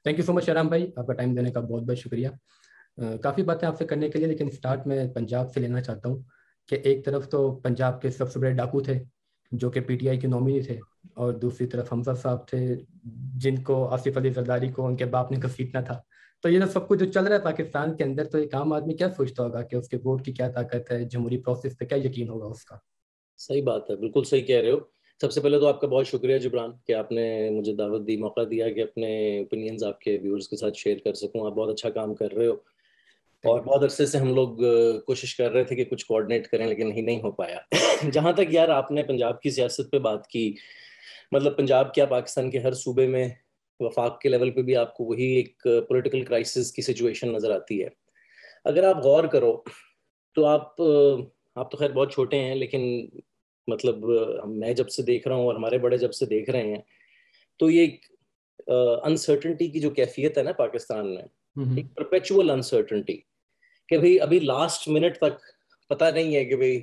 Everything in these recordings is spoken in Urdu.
تھینک یو سو مچ شہرام بھائی، آپ کا ٹائم دینے کا بہت بہت شکریہ. کافی باتیں آپ سے کرنے کے لیے، لیکن اسٹارٹ میں پنجاب سے لینا چاہتا ہوں کہ ایک طرف تو پنجاب کے سب سے بڑے ڈاکو تھے جو کہ پی ٹی آئی کے نومینی تھے، اور دوسری طرف حمزہ صاحب تھے جن کو آصف علی زرداری کو ان کے باپ نے گھسیٹنا تھا. تو یہ سب کچھ جو چل رہا ہے پاکستان کے اندر، تو ایک عام آدمی کیا سوچتا ہوگا کہ اس کے ووٹ کی کیا طاقت ہے، جمہوری پروسیس پہ کیا یقین ہوگا اس کا؟ صحیح بات ہے، بالکل صحیح کہہ رہے ہو. سب سے پہلے تو آپ کا بہت شکریہ جبران کہ آپ نے مجھے دعوت دی، موقع دیا کہ اپنے اوپینینز آپ کے ویورز کے ساتھ شیئر کر سکوں. آپ بہت اچھا کام کر رہے ہو، اور بہت عرصے سے ہم لوگ کوشش کر رہے تھے کہ کچھ کوآرڈینیٹ کریں، لیکن نہیں ہو پایا. جہاں تک یار آپ نے پنجاب کی سیاست پہ بات کی، مطلب پنجاب کیا پاکستان کے ہر صوبے میں وفاق کے لیول پہ بھی آپ کو وہی ایک پولیٹیکل کرائسس کی سچویشن نظر آتی ہے. اگر آپ غور کرو تو آپ تو خیر بہت چھوٹے ہیں، لیکن مطلب میں جب سے دیکھ رہا ہوں اور ہمارے بڑے جب سے دیکھ رہے ہیں، تو یہ ایک انسرٹنٹی کی جو کیفیت ہے نا پاکستان میں، ایک پرپیچول انسرٹنٹی کہ بھئی ابھی لاسٹ منٹ تک پتہ نہیں ہے کہ بھئی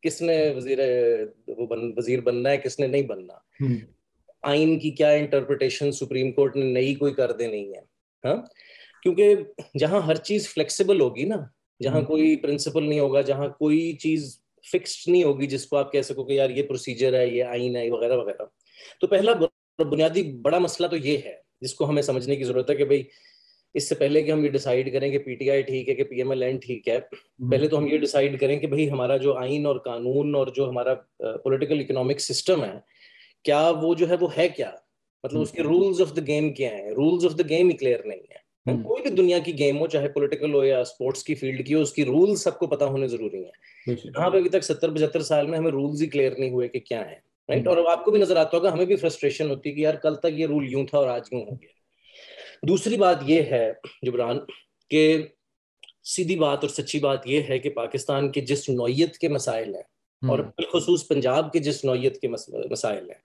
کس نے وزیر بننا ہے، کس نے نہیں بننا. آئین کی کیا انٹرپریٹیشن سپریم کورٹ نے نئی کوئی کر دینی ہے. ہاں، کیونکہ جہاں ہر چیز فلیکسیبل ہوگی نا، جہاں کوئی پرنسپل نہیں ہوگا، جہاں کوئی چیز فکسڈ نہیں ہوگی جس کو آپ کہہ سکو کہ یار یہ پروسیجر ہے، یہ آئین ہے وغیرہ وغیرہ. تو پہلا بنیادی بڑا مسئلہ تو یہ ہے جس کو ہمیں سمجھنے کی ضرورت ہے کہ بھئی اس سے پہلے کہ ہم یہ ڈیسائیڈ کریں کہ پی ٹی آئی ٹھیک ہے کہ پی ایم ایل این ٹھیک ہے، پہلے تو ہم یہ ڈیسائیڈ کریں کہ بھئی ہمارا جو آئین اور قانون اور جو ہمارا پولیٹیکل اکنامک سسٹم ہے، کیا وہ جو ہے وہ ہے کیا، مطلب اس کے رولز آف دا گیم کیا ہیں. رولز آف دا گیم ہی کلیئر نہیں ہے. کوئی بھی دنیا کی گیم ہو، چاہے پولیٹیکل ہو یا اسپورٹس کی فیلڈ کی ہو، اس کی رولز سب کو پتا ہونے ضروری ہیں. یہاں پہ ابھی تک 70-75 سال میں ہمیں رولز ہی کلیئر نہیں ہوئے کہ کیا ہیں، رائٹ. اور آپ کو بھی نظر آتا ہوگا، ہمیں بھی فرسٹریشن ہوتی ہے کہ یار کل تک یہ رول یوں تھا اور آج یوں ہو گیا. دوسری بات یہ ہے جبران کہ سیدھی بات اور سچی بات یہ ہے کہ پاکستان کے جس نوعیت کے مسائل ہیں، اور بالخصوص پنجاب کے جس نوعیت کے مسائل ہیں،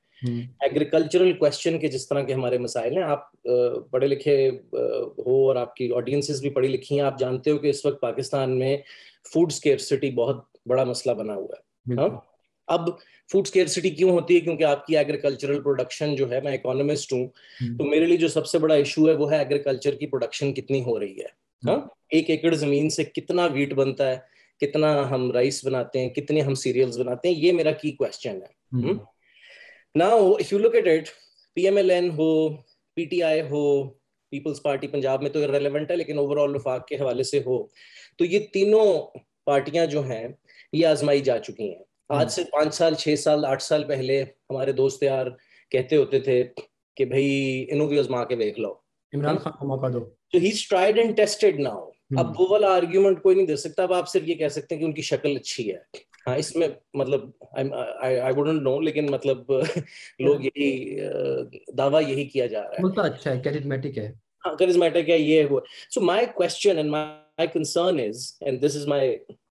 ایگریکلچرل کویسچن کے جس طرح کے ہمارے مسائل ہیں، آپ پڑھے لکھے ہو اور آپ کی آڈینسز بھی پڑھی لکھی ہیں، آپ جانتے ہو کہ اس وقت پاکستان میں فوڈ سکیرسٹی بہت بڑا مسئلہ بنا ہوا ہے. اب فوڈ سکیرسٹی کیوں ہوتی ہے؟ کیونکہ آپ کی ایگریکلچرل پروڈکشن جو ہے، میں اکانومسٹ ہوں تو میرے لیے جو سب سے بڑا ایشو ہے وہ ہے ایگریکلچر کی پروڈکشن کتنی ہو رہی ہے. ہاں، 1 ایکڑ زمین سے کتنا ویٹ بنتا ہے، کتنا ہم رائس بناتے ہیں، کتنے ہم سیریلز بناتے ہیں، یہ میرا کی کویسچن ہے. Now, if you look at it, P M L N ہو، پی ٹی آئی ہو، پیپلز پارٹی پنجاب میں تو ریلیونٹ ہے، لیکن اوور آل وفاق کے حوالے سے ہو تو یہ تینوں پارٹیاں جو ہیں یہ آزمائی جا چکی ہیں. آج سے 5 سال 6 سال 8 سال پہلے ہمارے دوست یار کہتے ہوتے تھے کہ بھائی انہوں بھی آزما کے دیکھ لو، عمران خان کو موقع دو. تو he's tried and tested now. اب وہ والا آرگیومنٹ کوئی نہیں دے سکتا. اب آپ صرف یہ کہہ سکتے ہیں کہ ان کی شکل اچھی ہے. ہاں، اس میں مطلب I wouldn't know، لیکن مطلب لوگ یہی دعویٰ یہی کیا جا رہا ہے. بولتا اچھا ہے، کیریزمیٹک ہے. ہاں، کرزمیٹک ہے، یہ وہ. So my question and my concern is, and this is my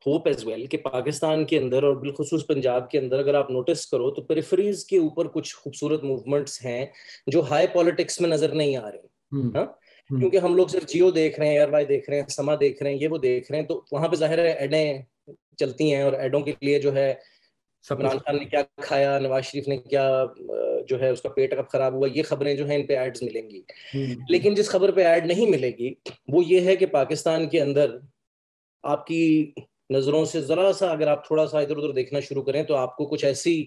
hope as well، کہ پاکستان کے اندر اور بالخصوص پنجاب کے اندر اگر آپ نوٹس کرو تو پیریفریز کے اوپر کچھ خوبصورت موومنٹس ہیں جو ہائی پالیٹکس میں نظر نہیں آ رہے. ہاں، کیونکہ ہم لوگ صرف جیو دیکھ رہے ہیں، ایئر وائی دیکھ رہے ہیں، سما دیکھ رہے ہیں، یہ وہ دیکھ رہے ہیں، تو وہاں پہ ظاہر ہے ایڈیں چلتی ہیں، اور ایڈوں کے لیے جو ہے عمران خان نے کیا کھایا، نواز شریف نے کیا جو ہے اس کا پیٹ کب خراب ہوا، یہ خبریں جو ہیں ان پہ ایڈز ملیں گی. لیکن جس خبر پہ ایڈ نہیں ملے گی وہ یہ ہے کہ پاکستان کے اندر آپ کی نظروں سے ذرا سا اگر آپ تھوڑا سا ادھر ادھر دیکھنا شروع کریں تو آپ کو کچھ ایسی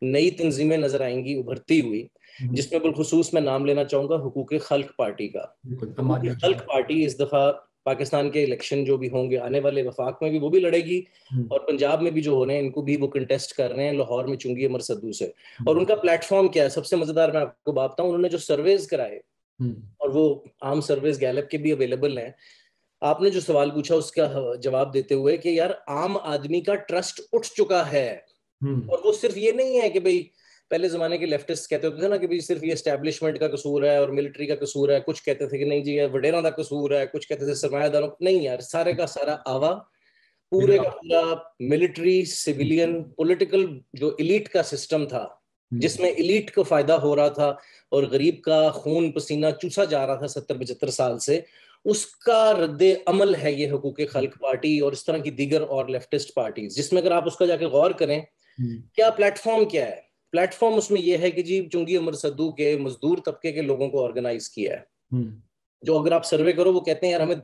نئی تنظیمیں نظر آئیں گی ابھرتی ہوئی، جس میں بالخصوص میں نام لینا چاہوں گا حقوق خلق پارٹی کا. حقوق خلق پارٹی اس دفعہ پاکستان کے الیکشن جو بھی ہوں گے آنے والے وفاق میں بھی وہ بھی لڑے گی، اور پنجاب میں بھی جو ہو رہے ہیں ان کو بھی وہ کنٹیسٹ کر رہے ہیں لاہور میں چنگی امر سدو سے. اور ان کا پلیٹ فارم کیا ہے؟ سب سے مزیدار میں آپ کو بات بتاؤں، انہوں نے جو سرویز کرائے، اور وہ عام سرویز گیلپ کے بھی اویلیبل ہیں، آپ نے جو سوال پوچھا اس کا جواب دیتے ہوئے کہ یار عام آدمی کا ٹرسٹ اٹھ چکا ہے. اور وہ صرف یہ نہیں ہے کہ بھئی پہلے زمانے کے لیفٹسٹ کہتے ہوتے تھے نا کہ بھئی صرف یہ اسٹیبلشمنٹ کا قصور ہے اور ملٹری کا قصور ہے، کچھ کہتے تھے کہ نہیں جی یہ وڈیروں کا قصور ہے، کچھ کہتے تھے سرمایہ داروں. نہیں یار، سارے کا سارا آوا پورے کا پورا ملٹری سیویلین پولیٹیکل جو ایلیٹ کا سسٹم تھا، جس میں ایلیٹ کو فائدہ ہو رہا تھا اور غریب کا خون پسینہ چوسا جا رہا تھا 70-75 سال سے، اس کا رد عمل ہے یہ حقوق خلق پارٹی اور اس طرح کی دیگر اور لیفٹسٹ پارٹیز، جس میں اگر آپ اس کا جا کے غور کریں کیا پلیٹ فارم کیا ہے. پلیٹ فارم اس میں یہ ہے کہ جی چنگی امر سدو کے مزدور طبقے کے لوگوں کو آرگنائز کیا ہے. جو اگر آپ سروے کرو وہ کہتے ہیں یار ہمیں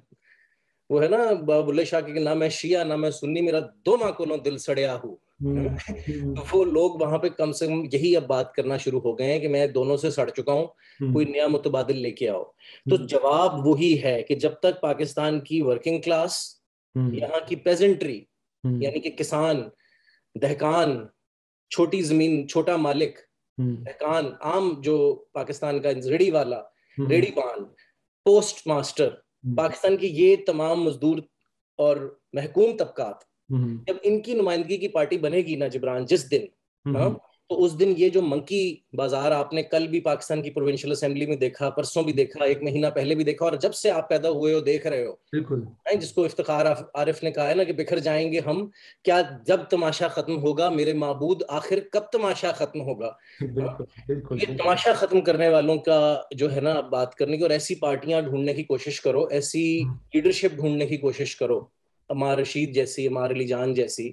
وہ ہے نا بلے شاہ کہ نہ میں شیعہ نہ میں سنی, میرا دو ماں کو دل سڑیا ہوں. تو وہ لوگ وہاں پہ کم سے کم یہی اب بات کرنا شروع ہو گئے ہیں کہ میں دونوں سے سڑ چکا ہوں, کوئی نیا متبادل لے کے آؤ. تو جواب وہی ہے کہ جب تک پاکستان کی ورکنگ کلاس, یہاں کی پیزنٹری یعنی کہ کسان, دہقان, چھوٹی زمین, چھوٹا مالک, دہقان, عام جو پاکستان کا ریڑی والا, ریڑی بان, پوسٹ ماسٹر, پاکستان کی یہ تمام مزدور اور محکوم طبقات, جب ان کی نمائندگی کی پارٹی بنے گی نا جبران جس دن, تو اس دن یہ جو منکی بازار آپ نے کل بھی پاکستان کی پروونشل اسمبلی میں دیکھا, پرسوں بھی دیکھا, ایک مہینہ پہلے بھی دیکھا, اور جب سے آپ پیدا ہوئے ہو دیکھ رہے ہو, بالکل, جس کو افتخار عارف نے کہا ہے نا کہ بکھر جائیں گے ہم, کیا جب تماشا ختم ہوگا میرے معبود, آخر کب تماشا ختم ہوگا. یہ تماشا ختم کرنے والوں کا جو ہے نا بات کرنے کی, اور ایسی پارٹیاں ڈھونڈنے کی کوشش کرو, ایسی لیڈرشپ ڈھونڈنے کی کوشش کرو, عمار رشید جیسی, عمار علی جان جیسی,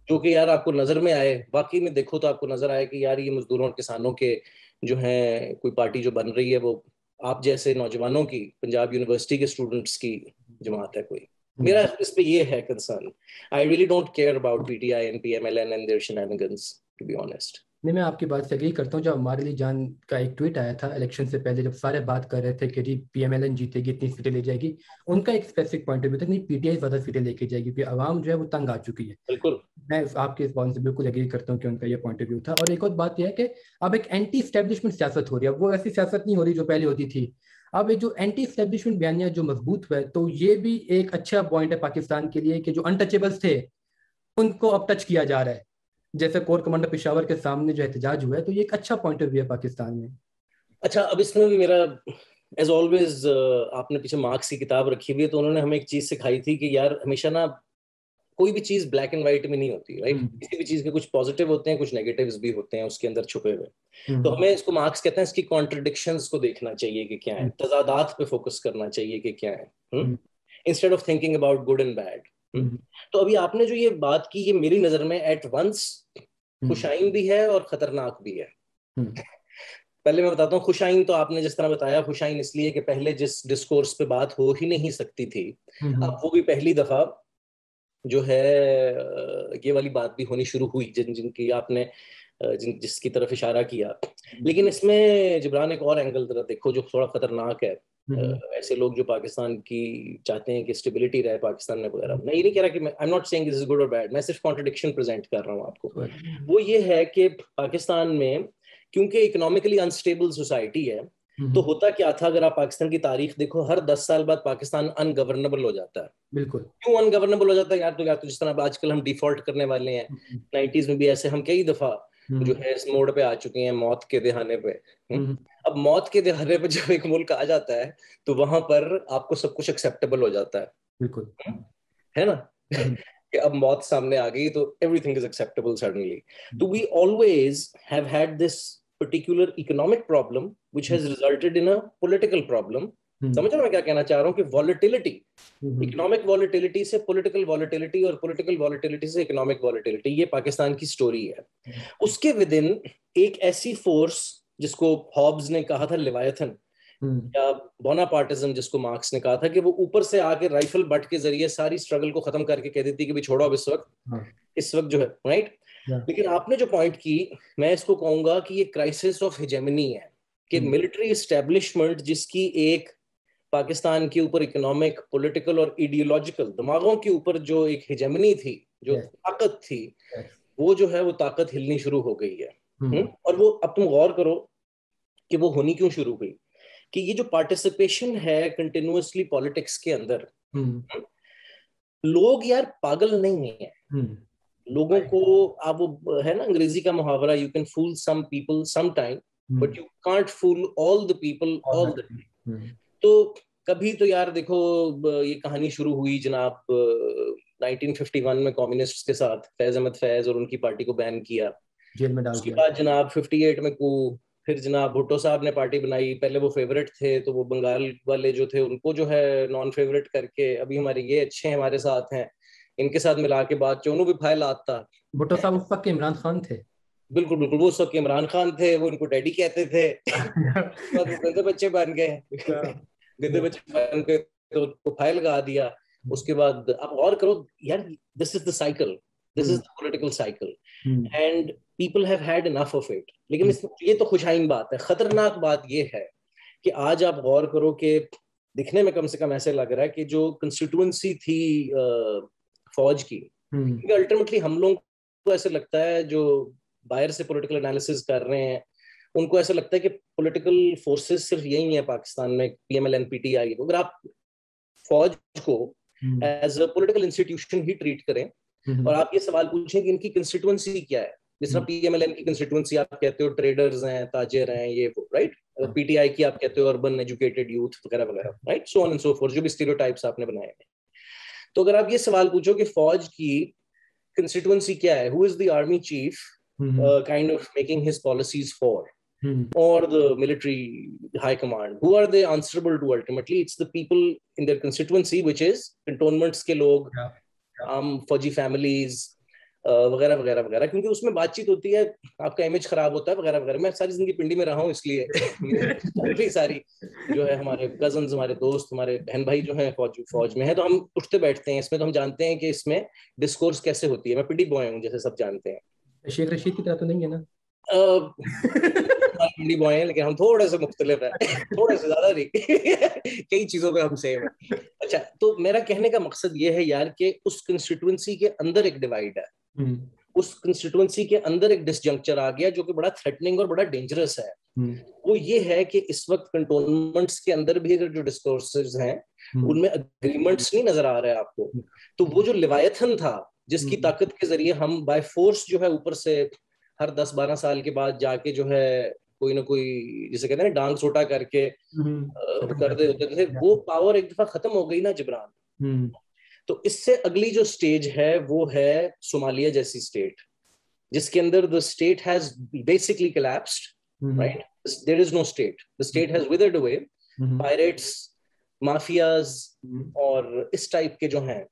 جو کہ یار آپ کو نظر میں آئے, واقعی میں دیکھو تو آپ کو نظر آئے کہ یار یہ مزدوروں اور کسانوں کے جو ہیں کوئی پارٹی جو بن رہی ہے وہ آپ جیسے نوجوانوں کی, پنجاب یونیورسٹی کے اسٹوڈنٹس کی جماعت ہے کوئی. میرا اس پہ یہ ہے concern. I really don't care about PTI and PMLN and their shenanigans, to be honest. نہیں, میں آپ کی بات سے اگری کرتا ہوں. جب ہمارے لیے جان کا ایک ٹویٹ آیا تھا الیکشن سے پہلے, جب سارے بات کر رہے تھے کہ جی پی ایم ایل این جیتے گی, اتنی سیٹیں لے جائے گی, ان کا ایک اسپیسیفک پوائنٹ آف ویو تھا نہیں پی ٹی آئی زیادہ سیٹیں لے کے جائے گی, کیونکہ عوام جو ہے وہ تنگ آ چکی ہے. بالکل, میں آپ کے اس بات سے بالکل اگری کرتا ہوں کہ ان کا یہ پوائنٹ آف ویو تھا. اور ایک اور بات یہ ہے کہ اب ایک اینٹی اسٹیبلشمنٹ سیاست ہو رہی ہے. اب وہ ایسی سیاست نہیں ہو رہی جو پہلے ہوتی تھی. اب ایک جو اینٹی اسٹیبلشمنٹ بیانیہ جو مضبوط ہوا ہے, تو یہ بھی ایک اچھا پوائنٹ ہے پاکستان کے لیے کہ جو انٹچیبلس تھے ان کو اب ٹچ کیا جا رہا ہے. جیسے کور کمانڈر پشاور کے سامنے جو احتجاج ہوا ہے, تو یہ ایک اچھا پوائنٹ آف ویو ہے پاکستان میں. اچھا, اب اس میں بھی میرا ایز آلویز, آپ نے پیچھے مارکس کی کتاب رکھی ہوئی ہے, تو انہوں نے ہمیں ایک چیز سکھائی تھی کہ یار ہمیشہ نا کوئی بھی چیز بلیک اینڈ وائٹ میں نہیں ہوتی, رائٹ. کسی بھی چیز کے کچھ پازیٹیو ہوتے ہیں, کچھ نیگیٹیوز بھی ہوتے ہیں اس کے اندر چھپے ہوئے. تو ہمیں اس کو مارکس کہتے ہیں اس کی کانٹرڈکشنز کو دیکھنا چاہیے کہ کیا ہے, تضادات پہ فوکس کرنا چاہیے کہ کیا ہے, instead of thinking about good and bad. تو ابھی آپ نے جو یہ بات کی, یہ میری نظر میں ایٹ ونس خوشائن بھی ہے اور خطرناک بھی ہے. پہلے میں بتاتا ہوں, خوشائن تو آپ نے جس طرح بتایا, خوشائن اس لیے کہ پہلے جس ڈسکورس پہ بات ہو ہی نہیں سکتی تھی, اب وہ بھی پہلی دفعہ جو ہے یہ والی بات بھی ہونی شروع ہوئی, جن کی آپ نے جس کی طرف اشارہ کیا. لیکن اس میں جبران ایک اور اینگل ذرا دیکھو جو تھوڑا خطرناک ہے. ایسے لوگ جو پاکستان کی چاہتے ہیں کہ اسٹیبلٹی رہے پاکستان میں وغیرہ, میں یہ نہیں کہہ رہا کہ میں I'm not saying this is good or bad, میں صرف کانٹرڈکشن پریزنٹ کر رہا ہوں آپ کو. وہ یہ ہے کہ پاکستان میں کیونکہ اکنامکلی انسٹیبل سوسائٹی ہے, تو ہوتا کیا تھا, اگر آپ پاکستان کی تاریخ دیکھو, ہر 10 سال بعد پاکستان ان گورنبل ہو جاتا ہے. بالکل, کیوں ان گورنبل ہو جاتا ہے یار؟ تو جس طرح آج کل ہم ڈیفالٹ کرنے والے ہیں, 90s میں بھی ایسے ہم کئی دفعہ جو ہے اس موڑ پہ آ چکے ہیں, موت کے دہانے پہ. اب موت کے دہانے پہ جب ایک ملک آ جاتا ہے تو وہاں پر آپ کو سب کچھ ایکسیپٹیبل ہو جاتا ہے. بالکل, ہے نا کہ اب موت سامنے آ گئی تو everything is acceptable suddenly. تو we always have had this particular economic problem which has resulted in a political problem. سمجھ رہے میں کیا کہنا چاہ رہا ہوں کہ volatility, economic volatility سے political volatility اور political volatility سے economic volatility, یہ پاکستان کی سٹوری ہے. اس کے within ایک ایسی فورس جس کو ہابز نے کہا تھا لیوایتھن, یا بوناپارٹزم جس کو مارکس نے کہا تھا, کہ وہ اوپر سے آ کے رائفل بٹ کے ذریعے ساری اسٹرگل کو ختم کر کے کہہ دیتی کہ بھی چھوڑو اب اس وقت جو ہے, رائٹ. لیکن آپ نے جو پوائنٹ کی, میں اس کو کہوں گا کہ یہ کرائسس آف ہیجیمنی ہے, کہ ملٹری اسٹیبلشمنٹ جس کی ایک پاکستان کے اوپر اکنامک, پولیٹیکل اور ایڈیولوجیکل دماغوں کے اوپر جو ایک ہیجیمنی تھی, جو طاقت تھی, وہ جو ہے وہ طاقت ہلنی شروع ہو گئی ہے. اور وہ اب تم غور کرو کہ وہ ہونی کیوں شروع ہوئی, کہ یہ جو پارٹیسپیشن ہے کنٹینیوسلی پالیٹکس کے اندر, لوگ یار پاگل نہیں ہیں. لوگوں کو آپ وہ ہے نا انگریزی کا محاورہ, you can fool some people some time but you can't fool all the people all the time. تو کبھی تو یار دیکھو یہ کہانی شروع ہوئی جناب 1951 میں کمیونسٹ کے ساتھ, فیض احمد فیض اور ان کی پارٹی کو بین کیا, جیل میں ڈال اس کے دیا. بعد جناب 58 میں کو پھر جناب بھٹو صاحب نے پارٹی بنائی. پہلے وہ فیورٹ تھے تو وہ بنگال والے جو تھے ان کو جو ہے نان فیورٹ کر کے, ابھی ہمارے یہ اچھے ہیں ہمارے ساتھ ہیں, ان کے ساتھ ملا کے بعد چونوں بھی پھائل آتا. بھٹو صاحب اس وقت عمران خان تھے. بالکل بالکل, وہ اس وقت عمران خان تھے, وہ ان کو ڈیڈی کہتے تھے, وہ بچے بن گئے. گدے میں چھپن کے تو پھائل لگا دیا. اس کے بعد آپ غور کرو یار, this is the cycle, this is the political cycle, and people have had enough of it. لیکن یہ تو خوشائن بات ہے. خطرناک بات یہ ہے کہ آج آپ غور کرو کہ دکھنے میں کم سے کم ایسے لگ رہا ہے کہ جو کنسٹیٹوئنسی تھی فوج کی, الٹیمیٹلی ہم لوگ کو ایسے لگتا ہے جو باہر سے پولیٹیکل انالیسز کر رہے ہیں ان کو ایسا لگتا ہے کہ پولیٹیکل فورسز صرف یہی ہیں پاکستان میں, P M L N, P T I. اگر آپ فوج کو ایز اے پولیٹیکل انسٹیٹیوشن ہی ٹریٹ کریں اور آپ یہ سوال پوچھیں کہ ان کی کنسٹیٹوئنسی کیا ہے, جس طرح پی ایم ایل این کی کنسٹیٹوئنسی آپ کہتے ہو ٹریڈرز ہیں, تاجر ہیں, یہ رائٹ, پی ٹی آئی کی آپ کہتے ہو اربن ایجوکیٹڈ یوتھ وغیرہ وغیرہ, right, so on and so forth, جو بھی اسٹیریوٹائپس آپ نے بنائے ہیں. تو اگر آپ یہ سوال پوچھو کہ فوج کی کنسٹیٹوئنسی کیا ہے, who is the army chief kind of making his policies for, or the military high command, who are they answerable to? Ultimately it's the people in their constituency, which is cantonments ke log, فوجی families وغیرہ وغیرہ وغیرہ, کیونکہ اس میں بات چیت ہوتی ہے, آپ کا امیج خراب ہوتا ہے وغیرہ وغیرہ. میں ساری زندگی پنڈی میں رہا ہوں, اس لیے ساری جو ہے ہمارے کزنز, ہمارے دوست, ہمارے بہن بھائی جو ہیں فوج میں ہیں, تو ہم اٹھتے بیٹھتے ہیں اس میں, تو ہم جانتے ہیں کہ اس میں ڈسکورس کیسے ہوتی ہے. میں پنڈی بوائے ہوں جیسے سب جانتے ہیں. شیخ رشید کی طرح تو نہیں ہے نا, پنڈی بوائے ہیں, لیکن ہم تھوڑے سے مختلف ہیں, تھوڑے سے زیادہ نہیں, کئی چیزوں پہ ہم سیم ہیں. اچھا, تو میرا کہنے کا مقصد یہ ہے یار کہ اس کنسٹیٹوئنسی کے اندر ایک ڈیوائڈ ہے, اس کنسٹیٹوئنسی کے اندر ایک ڈسجنکچر آ گیا جو کہ بڑا تھریٹننگ اور بڑا ڈینجرس ہے. وہ یہ ہے کہ اس وقت کنٹونمنٹس کے اندر بھی اگر جو ڈسکورسز ہیں ان میں اگریمنٹس نہیں نظر آ رہے ہیں آپ کو, تو وہ جو لیوایتھن تھا جس کی طاقت کے ذریعے ہم بائی فورس جو ہے اوپر سے ہر 10-12 سال کے بعد جا کے جو ہے کوئی نہ کوئی جسے کہتے ہیں نا ڈانگ سوٹا کر کے کر دے ہوتے تھے, وہ پاور ایک دفعہ ختم ہو گئی نا جبران. تو اس سے اگلی جو سٹیج ہے وہ ہے صومالیہ جیسی سٹیٹ, جس کے اندر the state has basically collapsed, right? There is no state. The state has withered away. Pirates, mafias اور اس ٹائپ کے جو ہیں,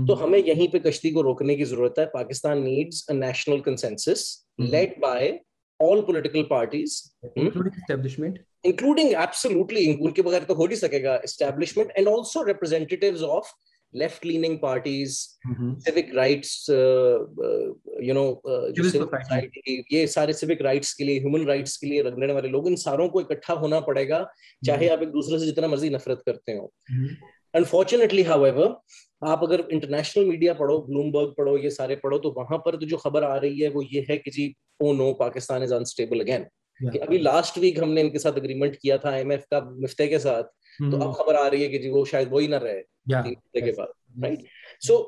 تو ہمیں یہیں پہ کشتی کو روکنے کی ضرورت ہے. Pakistan needs a national consensus led by all political parties, including absolutely, ان کے بغیر تو ہو نہیں سکے گا, establishment and also representatives of left leaning parties, civic rights, جو civil society, یہ سارے civic rights کے لیے, human rights کے لیے لڑنے والے لوگ, ان ساروں کو اکٹھا ہونا پڑے گا, چاہے آپ ایک دوسرے سے جتنا مرضی نفرت کرتے ہو. Unfortunately, however, آپ اگر انٹرنیشنل میڈیا پڑھو, بلومبرگ پڑھو, یہ سارے پڑھو, تو وہاں پر جو خبر آ رہی ہے وہ یہ ہے کہ جی او نو, پاکستان از انسٹیبل اگین. کہ ابھی لاسٹ ویک ہم نے ان کے ساتھ اگریمنٹ کیا تھا IMF کا مفتے کے ساتھ, تو اب خبر آ رہی ہے کہ جی وہ شاید وہی نہ رہے 3 ہفتے کے بعد, رائٹ. سو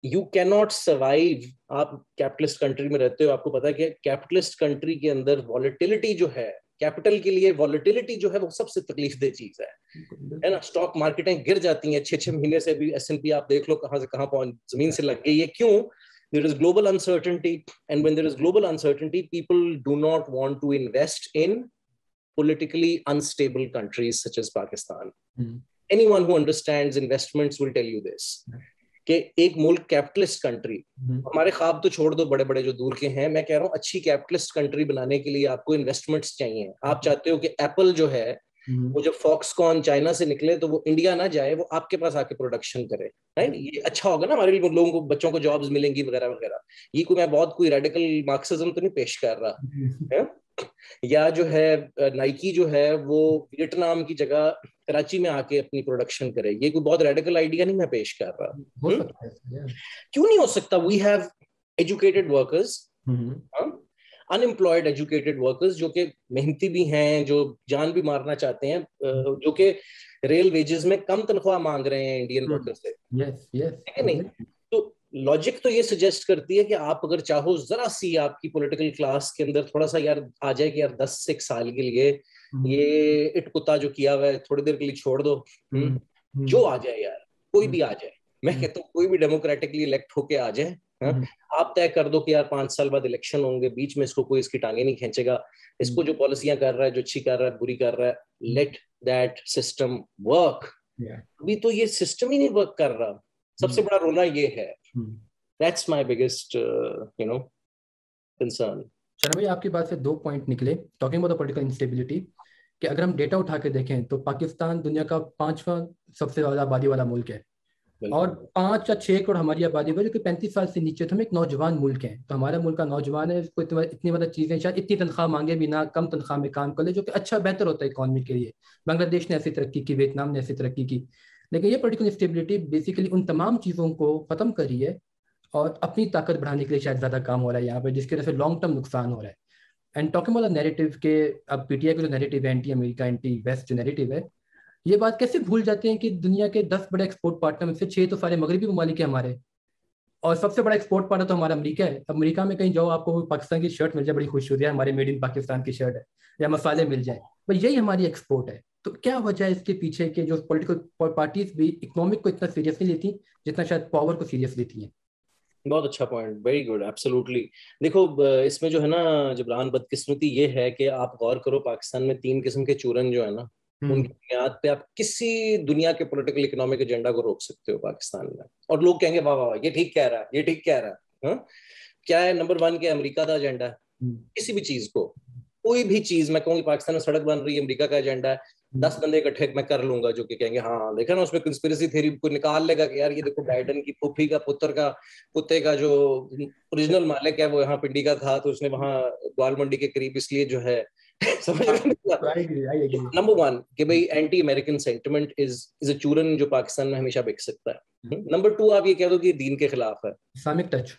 یو کی ناٹ سروائیو. آپ کیپٹلسٹ کنٹری میں رہتے ہو, آپ کو پتا ہے کہ کیپٹلسٹ کنٹری کے اندر والیٹیلٹی جو ہے, کیپٹل کے لیے والیٹیلٹی جو ہے وہ سب سے تکلیف دہ چیز ہے نا. اسٹاک مارکیٹیں گر جاتی ہیں 6 مہینے سے بھی, S&P آپ دیکھ لو کہاں سے کہاں پہنچ, زمین سے لگ گئی ہے. کیوں؟ There is global uncertainty, and when there is global uncertainty, people do not want to invest in politically unstable countries such as Pakistan. Anyone who understands investments will tell you this. کہ ایک ملک کیپٹلسٹ کنٹری, ہمارے خواب تو چھوڑ دو بڑے بڑے جو دور کے ہیں, میں کہہ رہا ہوں اچھی کیپٹلسٹ کنٹری بنانے کے لیے آپ کو انویسٹمنٹس چاہیے. آپ چاہتے ہو کہ ایپل جو ہے وہ جب فاکس کون چائنا سے نکلے تو وہ انڈیا نہ جائے, وہ آپ کے پاس آ کے پروڈکشن کرے, یہ اچھا ہوگا نا, ہمارے لوگوں کو, بچوں کو جابز ملیں گی وغیرہ وغیرہ. یہ کوئی میں بہت کوئی ریڈیکل مارکسزم تو نہیں پیش کر رہا. یا جو ہے نائکی جو ہے وہ ویتنام کی جگہ کراچی میں آ کے اپنی پروڈکشن کرے, یہ کوئی بہت ریڈیکل آئیڈیا نہیں میں پیش کر رہا. کیوں نہیں ہو سکتا؟ We have educated workers, unemployed educated workers, جو کہ محنتی بھی ہیں, جو جان بھی مارنا چاہتے ہیں, جو کہ ریل ویجز میں کم تنخواہ مانگ رہے ہیں انڈین ورکر سے, ٹھیک ہے نہیں. تو لاجک تو یہ سجیسٹ کرتی ہے کہ آپ اگر چاہو ذرا سی آپ کی پولیٹیکل کلاس کے اندر تھوڑا سا یار آ جائے کہ یار 10 سال کے لیے یہ اٹ کتا جو کیا ہوا ہے تھوڑی دیر کے لیے چھوڑ دو, جو آ جائے یار, کوئی بھی آ جائے. میں کہتا ہوں کوئی بھی ڈیموکریٹکلی الیکٹ ہو کے آ جائے, آپ طے کر دو کہ یار 5 سال بعد الیکشن ہوں گے, بیچ میں اس کو کوئی اس کی ٹانگیں نہیں کھینچے گا. اس کو جو پالیسیاں کر رہا ہے, جو اچھی کر رہا ہے, بری کر رہا ہے, لیٹ دیٹ سسٹم ورک. ابھی تو یہ سسٹم ہی نہیں ورک کر رہا. سب سے بڑا رونا یہ ہے. That's my biggest concern. شرم بھائی, آپ کی بات سے 2 پوائنٹ نکلے, ٹاکنگ اباؤٹ پولیٹیکل انسٹیبلٹی, کہ اگر ہم ڈیٹا اٹھا کے دیکھیں تو پاکستان دنیا کا 5واں سب سے زیادہ آبادی والا ملک ہے، اور 5 یا 6 کروڑ ہماری آبادی ہے جو کہ 35 سال سے نیچے، تو ہم ایک نوجوان ملک ہیں. تو ہمارا ملک کا نوجوان ہے، اس کو اتنی مدد چیزیں، شاید اتنی تنخواہ مانگے بھی نہ، کم تنخواہ میں کام کر لے، جو کہ اچھا بہتر ہوتا ہے اکانومی کے لیے. بنگلہ دیش نے ایسی ترقی کی، ویتنام نے ایسی ترقی کی. لیکن یہ پولیٹیکل اسٹیبلٹی بیسیکلی ان تمام چیزوں کو ختم کر رہی ہے، اور اپنی طاقت بڑھانے کے لیے شاید زیادہ کام ہو رہا ہے یہاں پہ، جس کی وجہ سے لانگ ٹرم نقصان ہو رہا ہے. اینڈ ٹاکنگ اباؤٹ نیریٹو کہ اب پی ٹی آئی کا جو نیریٹو ہے، اینٹی امریکہ اینٹی ویسٹ جو نیریٹو ہے، یہ بات کیسے بھول جاتے ہیں کہ دنیا کے 10 بڑے ایکسپورٹ پارٹنر میں سے 6 تو سارے مغربی ممالک ہیں ہمارے، اور سب سے بڑا ایکسپورٹ پارٹنر تو ہمارا امریکہ ہے. امریکہ میں کہیں جاؤ آپ کو پاکستان کی شرٹ مل جائے، بڑی خوش ہوتی ہے، ہمارے میڈ ان پاکستان کی شرٹ ہے، یا مسالے مل جائیں، بھائی یہی ہماری ایکسپورٹ ہے. تو کیا وجہ ہے اس کے پیچھے کہ جو پولیٹیکل پارٹیز بھی اکنامک کو اتنا سیریس نہیں لیتی جتنا شاید پاور کو سیریس لیتی ہیں؟ بہت اچھا پوائنٹ، ویری گڈ، ایبسولوٹلی. دیکھو اس میں جو ہے نا جبران، بدقسمتی یہ ہے کہ آپ غور کرو، پاکستان میں 3 قسم کے چورن جو ہے نا، ان کی بنیاد پہ آپ کسی دنیا کے پولیٹیکل اکنامک ایجنڈا کو روک سکتے ہو پاکستان میں، اور لوگ کہیں گے واہ واہ یہ ٹھیک کہہ رہا ہے، یہ ٹھیک کہہ رہا ہے. ہاں کیا ہے؟ نمبر 1 کہ امریکہ کا ایجنڈا ہے. کسی بھی چیز کو، کوئی بھی چیز، میں کہوں گی پاکستان میں سڑک بن رہی ہے، امریکہ کا ایجنڈا ہے. 10 بندے اکٹھے میں کر لوں گا جو کہ کہیں گے ہاں دیکھا نا، اس میں کنسپریسی تھیوری کو نکال لے گا کہ یار یہ دیکھو بائیڈن کی پھوپھی کا پتر کا کتے کا جو اوریجنل مالک ہے وہ یہاں پنڈی کا تھا، تو اس نے وہاں گوال منڈی کے قریب اس لیے جو ہے نمبر 1 کہ بھائی اینٹی امریکن سینٹیمنٹ از اے چورن جو پاکستان میں ہمیشہ بک سکتا ہے. نمبر 2 آپ یہ کہہ دو کہ دین کے خلاف ہے، اسلامک ٹچ.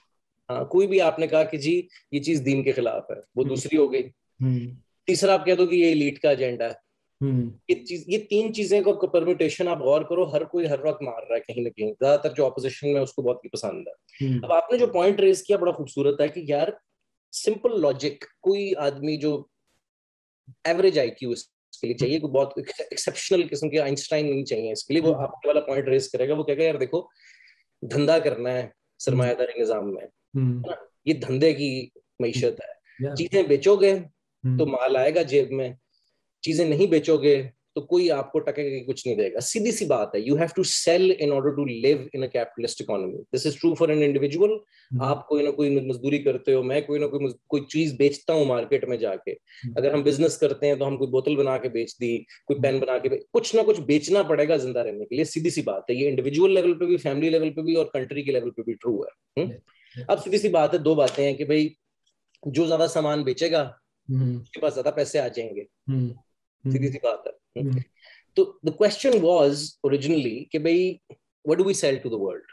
ہاں کوئی بھی آپ نے کہا کہ جی یہ چیز دین کے خلاف ہے، وہ دوسری ہو گئی. تیسرا آپ کہہ دو کہ یہ ایلیٹ کا ایجنڈا ہے. یہ 3 چیزیں کو پرمیٹیشن آپ غور کرو، ہر کوئی ہر وقت مار رہا ہے کہیں نہ کہیں، زیادہ تر جو اپوزیشن میں اس کو بہت پسند ہے. اب آپ نے جو پوائنٹ ریز کیا بڑا خوبصورت ہے کہ یار سمپل لاجک، کوئی آدمی جو ایوریج آئی کیو اس کے لیے چاہیے، کوئی بہت ایکسیپشنل قسم کے آئنسٹائن نہیں چاہیے اس کے لیے، وہ آپ والا پوائنٹ ریز کرے گا، وہ کہے گا یار دیکھو دھندا کرنا ہے سرمایہ داری نظام میں، یہ دھندے کی معیشت ہے. چیزیں بیچو گے تو مال آئے گا جیب میں، چیزیں نہیں بیچو گے تو کوئی آپ کو ٹکے گا کچھ نہیں دے گا. سیدھی سی بات ہے، you have to sell in order to live in a capitalist economy. This is true for an individual. آپ کوئی نہ کوئی مزدوری کرتے ہو، میں کوئی نہ کوئی چیز بیچتا ہوں مارکیٹ میں جا کے. اگر ہم بزنس کرتے ہیں تو ہم کوئی بوتل بنا کے بیچ دی، کوئی پین بنا کے کچھ نہ کچھ بیچنا پڑے گا زندہ رہنے کے لیے. سیدھی سی بات ہے، یہ انڈیویجول لیول پہ بھی، فیملی لیول پہ بھی، اور کنٹری کے لیول پہ بھی ٹرو ہے. اب سیدھی سی بات ہے، 2 باتیں ہیں کہ بھائی جو زیادہ سامان بیچے گا اس کے پاس زیادہ پیسے آ جائیں گے، سیدھی سی بات ہے. تو the question was originally کہ بھائی what do we sell to the world.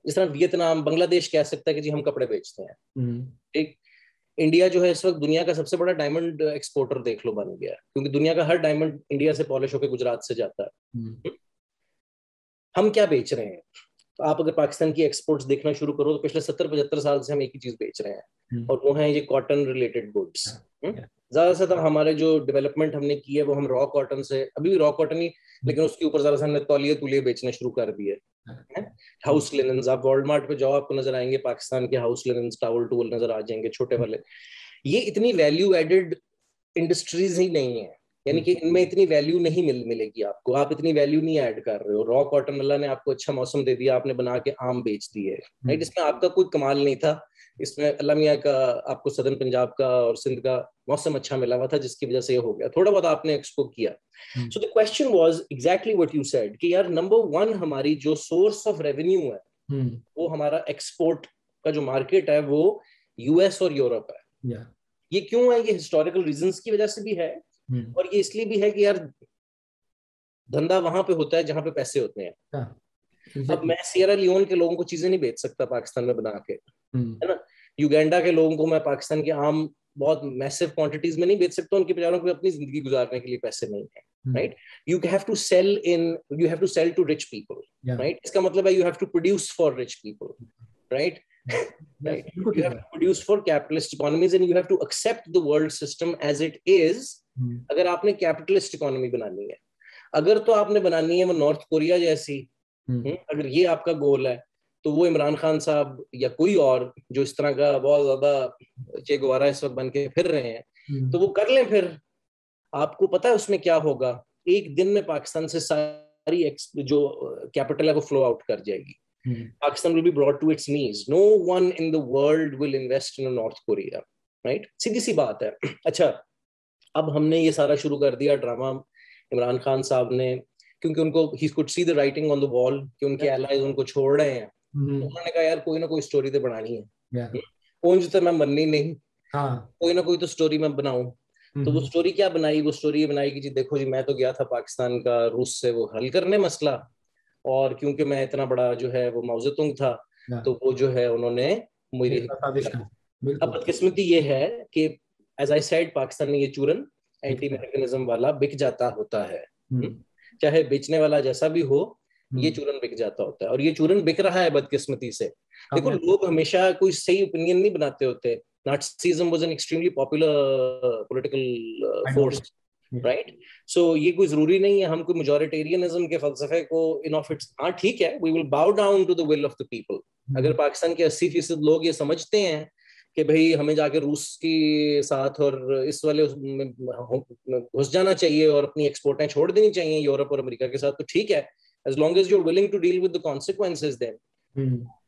جس طرح ویتنام، بنگلہ دیش کہہ سکتا ہے کہ جی ہم کپڑے بیچتے ہیں، ٹھیک. انڈیا جو ہے اس وقت دنیا کا سب سے بڑا ڈائمنڈ ایکسپورٹر دیکھ لو بن گیا ہے، کیونکہ دنیا کا ہر ڈائمنڈ انڈیا سے پالش ہو کے گجرات سے جاتا ہے. ہم کیا بیچ رہے ہیں؟ آپ اگر پاکستان کی ایکسپورٹس دیکھنا شروع کرو تو پچھلے 70-75 سال سے ہم ایک ہی چیز بیچ رہے ہیں، اور وہ ہیں یہ کاٹن ریلیٹڈ گڈس. زیادہ سے زیادہ ہمارے جو ڈیولپمنٹ ہم نے کی ہے وہ ہم را کاٹن سے، ابھی بھی را کاٹن ہی، لیکن اس کے اوپر زیادہ سے ہم نے تولیے بیچنا شروع کر دیے. ہاؤس لیننز، آپ ورلڈ مارٹ پہ جاؤ آپ کو نظر آئیں گے پاکستان کے ہاؤس لیننز، ٹاول ٹول نظر آ جائیں گے چھوٹے والے. یہ اتنی ویلیو ایڈڈ انڈسٹریز ہی نہیں ہیں، یعنی کہ ان میں اتنی ویلیو نہیں ملے گی آپ کو، آپ اتنی ویلیو نہیں ایڈ کر رہے ہو. را کاٹن اللہ نے آپ کو اچھا موسم دے دیا، آپ نے بنا کے عام بیچ دی ہے، اس میں آپ کا کوئی کمال نہیں تھا، اس میں اللہ میاں کا آپ کو سدرن پنجاب کا اور سندھ کا موسم اچھا ملا ہوا تھا جس کی وجہ سے یہ ہو گیا، تھوڑا بہت آپ نے ایکسپورٹ کیا. سو the question was exactly what you said کہ یار نمبر 1 ہماری جو سورس آف ریونیو ہے وہ ہمارا ایکسپورٹ کا جو مارکیٹ ہے وہ یو ایس اور یورپ ہے. یہ کیوں ہے؟ یہ ہسٹوریکل ریزنس کی وجہ سے بھی ہے، اور یہ اس لیے بھی ہے کہ یار دھندا وہاں پہ ہوتا ہے جہاں پہ پیسے ہوتے ہیں. اب میں سیرا لیون کے لوگوں کو چیزیں نہیں بیچ سکتا پاکستان میں بنا کے، ہے نا. یوگینڈا کے لوگوں کو میں پاکستان کے عام بہت میسو کوانٹیٹیز میں نہیں بیچ سکتا، ان کے بیچاروں کو اپنی زندگی گزارنے کے لیے پیسے نہیں ہیں، right. You have to sell to rich people, right. اس کا مطلب ہے you have to produce for rich people, right. You have to produce for capitalist economies and you have to accept the world system as it is. اگر آپ نے capitalist economy بنانی ہے، اگر تو آپ نے بنانی ہے وہ نارتھ کوریا جیسی، اگر یہ آپ کا گول ہے تو وہ عمران خان صاحب یا کوئی اور جو اس طرح کا بہت زیادہ چے گوارا اس وقت بن کے پھر رہے ہیں تو وہ کر لیں. پھر آپ کو پتا ہے اس میں کیا ہوگا، ایک دن میں پاکستان سے ساری جو کیپٹل ہے وہ فلو آؤٹ کر جائے گی. Pakistan will be brought to its knees. No one in the world will invest in North Korea, right? سیدھی سی بات ہے. اچھا اب ہم نے یہ سارا شروع کر دیا ڈرامہ عمران خان صاحب نے, کیونکہ ان کو he could see the writing on the wall کہ ان کے allies ان کو چھوڑ رہے ہیں, تو انہوں نے کہا یار کوئی نہ کوئی اسٹوری تو بنانی ہے, پونج تو میں بننی نہیں, کوئی نہ کوئی تو اسٹوری میں بناؤں. تو وہ اسٹوری کیا بنائی, وہ اسٹوری بنائی کہ جی دیکھو جی میں تو گیا تھا پاکستان کا روس سے وہ حل کرنے مسئلہ, اور کیونکہ میں اتنا بڑا جو ہے وہ موزتنگ تھا تو وہ جو ہے انہوں نے میری, اب بدقسمتی یہ ہے کہ ایز آئی سیڈ پاکستان میں یہ چورن اینٹی امریکنزم والا بک جاتا ہوتا ہے, چاہے بیچنے والا جیسا بھی ہو یہ چورن بک جاتا ہوتا ہے, اور یہ چورن بک رہا ہے بدقسمتی سے. دیکھو لوگ ہمیشہ کوئی صحیح اوپینین نہیں بناتے ہوتے. Nazism was an extremely popular political force, right? So یہ کوئی ضروری نہیں ہے ہم کوئی majorитarianism کے فلسفے کو ہاں ٹھیک ہے, we will bow down to the will of the people. اگر پاکستان کے 80% لوگ یہ سمجھتے ہیں کہ بھئی ہمیں جا کے روس کے ساتھ اور اس والے گھس جانا چاہیے اور اپنی ایکسپورٹیں چھوڑ دینی چاہیے یورپ اور امریکہ کے ساتھ, تو ٹھیک ہے, as long as you're willing to deal with the consequences then.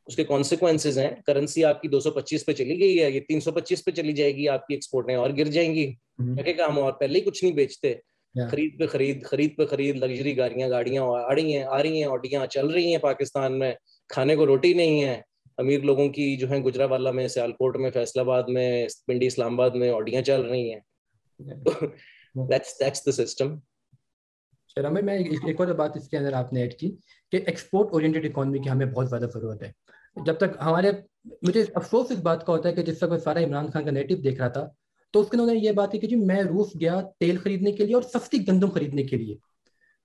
اس کے کانسیکوینسز ہیں, کرنسی آپ کی 225 پہ چلی گئی ہے, یہ 325 پہ چلی جائے گی, آپ کی ایکسپورٹیں اور گر جائیں گی. کیا کام اور پہلے ہی کچھ نہیں بیچتے, خرید پہ خرید, خرید پہ خرید, لگژری گاڑیاں آ رہی ہیں, آڈیاں چل رہی ہیں پاکستان میں, کھانے کو روٹی نہیں ہے. امیر لوگوں کی جو ہیں گجرانوالہ میں, سیالکوٹ میں, فیصل آباد میں, پنڈی اسلام آباد میں آڈیاں چل رہی ہیں. That's the system. چلو میں ایک اور بات اس کے اندر آپ نے ایڈ کی کہ ایکسپورٹ اورینٹڈ اکانومی کی ہمیں بہت زیادہ ضرورت ہے. جب تک مجھے افسوس اس بات کا ہوتا ہے کہ جس وقت سارا عمران خان کا نیٹو دیکھ رہا تھا تو اس کے انہوں نے یہ بات کی کہ جی میں روس گیا تیل خریدنے کے لیے اور سستی گندم خریدنے کے لیے.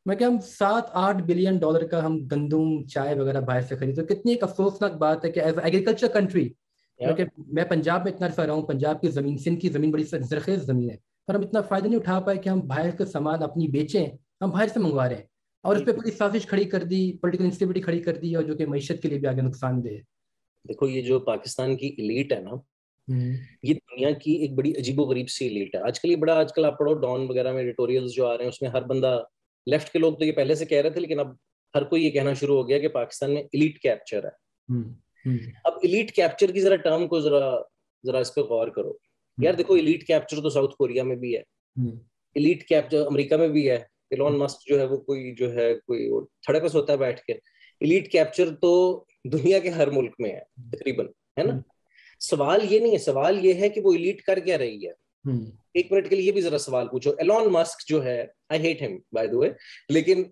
میں کہ ہم $7-8 بلین کا ہم گندم چائے وغیرہ باہر سے خریدتے, کتنی ایک افسوسناک بات ہے کہ ایز ایگریکلچر کنٹری, کیونکہ میں پنجاب میں اتنا عرصہ رہا ہوں, پنجاب کی زمین, سندھ کی زمین بڑی زرخیز زمین ہے, پر ہم اتنا فائدہ نہیں اٹھا پائے کہ ہم باہر کے سامان اپنی بیچیں, ہم باہر سے منگوا رہے ہیں, اور اس پہ پوری سازش کھڑی کر دی, پولیٹیکل انسٹیبلٹی کھڑی کر دی, اور جو کہ معیشت کے لیے بھی آگے نقصان دہ ہے. دیکھو یہ جو پاکستان کی ایلیٹ ہے نا, یہ دنیا کی ایک بڑی عجیب و غریب سی ایلیٹ ہے. آج کل آپ پڑھو ڈان وغیرہ میں ایڈیٹوریلز جو آ رہے ہیں, اس میں ہر بندہ, لیفٹ کے لوگ تو یہ پہلے سے کہہ رہے تھے لیکن اب ہر کوئی یہ کہنا شروع ہو گیا کہ پاکستان میں ایلیٹ کیپچر ہے. اب ایلیٹ کیپچر کی ذرا ٹرم کو ذرا اس پہ غور کرو یار. دیکھو ایلیٹ کیپچر تو ساؤتھ کوریا میں بھی ہے, ایلیٹ کیپچر امریکہ میں بھی ہے. ایلون مسک جو ہے وہ کوئی تھڑکس ہوتا ہے بیٹھ کے. ایلیٹ کیپچر تو دنیا کے ہر ملک میں ہے تقریباً, ہے نا. سوال یہ نہیں ہے, سوال یہ ہے کہ وہ ایلیٹ کر کیا رہی ہے. ایک منٹ کے لیے بھی ذرا سوال پوچھو, ایلون مسک جو ہے, I hate him by the way, لیکن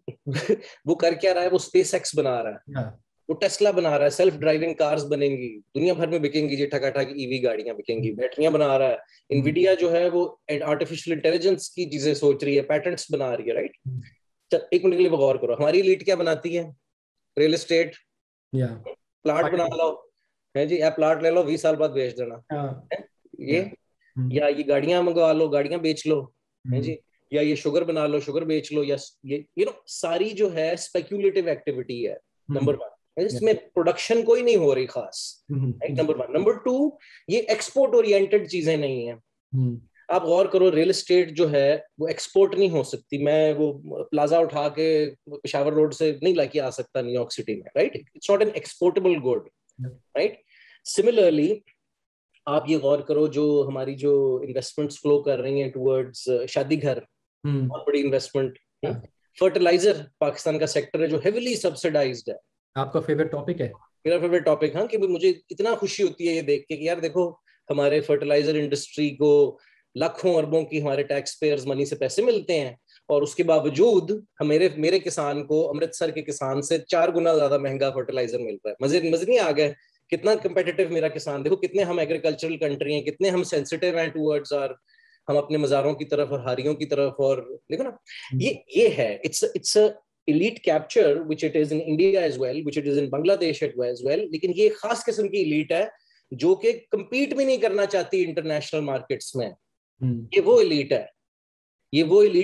وہ کر کیا رہا ہے, وہ اسپیس ایکس بنا رہا ہے, وہ ٹیسلا بنا رہا ہے, سیلف ڈرائیونگ کارز بنیں گی دنیا بھر میں, بکیں گی جی ٹھکا ٹھک ای وی گاڑیاں بکیں گی, بیٹریاں بنا رہا ہے. انویڈیا جو ہے وہ آرٹیفیشیل انٹیلیجنس کی چیزیں سوچ رہی ہے, پیٹنٹس بنا رہی ہے, رائٹ. ایک منٹ کے لیے غور کرو, ہماری ایلیٹ کیا بناتی ہے, ریل اسٹیٹ, پلاٹ بنا لو ہے جی, آپ پلاٹ لے لو 20 سال بعد بیچ دینا, یہ گاڑیاں منگوا لو, گاڑیاں بیچ لو ہے جی, یا یہ شوگر بنا لو, شوگر بیچ لو, یا یہ ساری جو ہے اسپیکولیٹو ایکٹیویٹی ہے. نمبر 1, اس میں پروڈکشن کوئی نہیں ہو رہی خاص, نمبر 1. نمبر 2, یہ ایکسپورٹ اورینٹڈ چیزیں نہیں ہیں. آپ غور کرو, ریل اسٹیٹ جو ہے وہ ایکسپورٹ نہیں ہو سکتی. میں وہ پلازا اٹھا کے پشاور روڈ سے نہیں لا کے آ سکتا نیو یارک سٹی میں, right. It's not an exportable good, right. Similarly آپ یہ غور کرو, جو ہماری جو انویسٹمنٹس فلو کر رہی ہیں ٹورڈز شادی گھر, بہت بڑی انویسٹمنٹ. فرٹیلائزر پاکستان کا سیکٹر ہے جو ہیویلی سبسیڈائزڈ ہے. آپ کا فیوریٹ ٹاپک ہے, میرا فیوریٹ ٹاپک. ہاں, کہ مجھے اتنا خوشی ہوتی ہے یہ دیکھ کے کہ یار دیکھو ہمارے فرٹیلائزر انڈسٹری کو لاکھوں اربوں کی ہمارے ٹیکس پیئرز منی سے پیسے ملتے ہیں, اور اس کے باوجود میرے کسان کو امرتسر کے کسان سے 4 گنا زیادہ مہنگا فرٹیلائزر مل رہا ہے. مزے نہیں آ گئے کتنا کمپیٹیٹو میرا کسان. دیکھو کتنے ہم ایگریکلچرل کنٹری ہیں, کتنے ہم سینسٹیو ہیں ٹورڈز ہم اپنے مزاروں کی طرف اور ہاریوں کی طرف. اور دیکھو نا, یہ ہے it's elite capture which it is in India as well, which it is in Bangladesh as well. لیکن یہ خاص قسم کی ایلیٹ ہے جو کہ کمپیٹ بھی نہیں کرنا چاہتی انٹرنیشنل مارکیٹس میں. یہ وہ ایلیٹ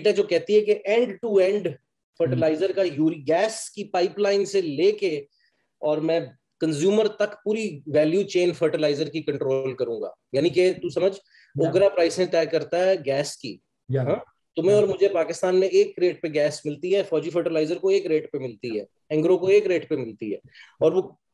ہے جو کہتی ہے کہ اینڈ ٹو اینڈ فرٹیلائزر کا گیس کی پائپ لائن سے لے کے اور میں کنزیومر تک پوری ویلیو چین فرٹیلائزر کی کنٹرول کروں گا. یعنی کہ تو سمجھ, اوگرا پرائسیں طے کرتا ہے گیس کی. تمہیں اور مجھے پاکستان میں ایک ریٹ پہ گیس ملتی ہے, فوجی فرٹیلائزر کو ایک ریٹ پہ ملتی ہے, اینگرو کو ایک ریٹ پہ ملتی ہے, اور وہ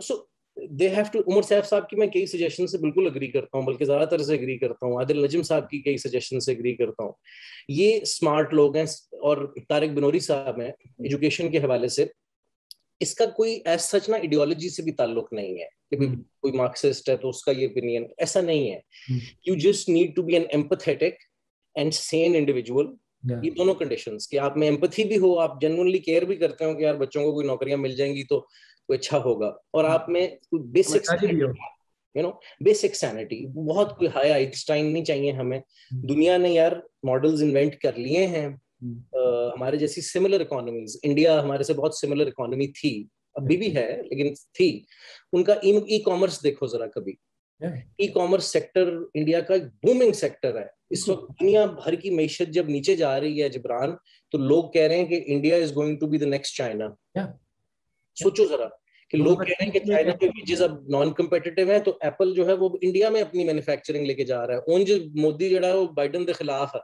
So they have to. Umar Saif صاحب کی میں کئی سجیشن سے بالکل اگری کرتا ہوں, بلکہ زیادہ تر سے اگری کرتا ہوں. عادل نجم صاحب کی کئی سجیشن سے اگری کرتا ہوں. یہ اسمارٹ لوگ ہیں. اور طارق بنوری صاحب ہیں ایجوکیشن کے حوالے سے. اس کا کوئی ایز سچ نا ایڈیالوجی سے بھی تعلق نہیں ہے کہ کوئی مارکسسٹ ہے تو اس کا یہ اوپینین, ایسا نہیں ہے. You just need to be an empathetic and sane individual. یہ دونوں کنڈیشنز کہ آپ میں ایمپتھی بھی ہو, آپ جنرلی کیئر بھی کرتے ہو کہ یار بچوں کو کوئی نوکریاں مل جائیں گی تو کوئی اچھا ہوگا, اور آپ میں بیسک سینٹی, بہت کوئی ہائی آئنسٹائن نہیں چاہیے ہمیں. دنیا نے یار ماڈلز انوینٹ کر لیے ہیں ہمارے جیسی سملر اکانومیز. انڈیا ہمارے سے بہت سملر اکانومی تھی, ابھی بھی ہے لیکن تھی. ان کا ای کامرس دیکھو ذرا کبھی, ای کامرس سیکٹر انڈیا کا بومنگ سیکٹر ہے اس وقت. دنیا بھر کی معیشت جب نیچے جا رہی ہے جبران, تو لوگ کہہ رہے ہیں کہ India is going to be the next China. سوچو ذرا کہ لوگ کہہ رہے ہیں کہ چائنا کے ویجز اب نان کمپیٹیٹو ہیں, تو ایپل جو ہے وہ انڈیا میں اپنی مینوفیکچرنگ لے کے جا رہا ہے. اونج مودی جو ہے وہ بائیڈن کے خلاف ہے,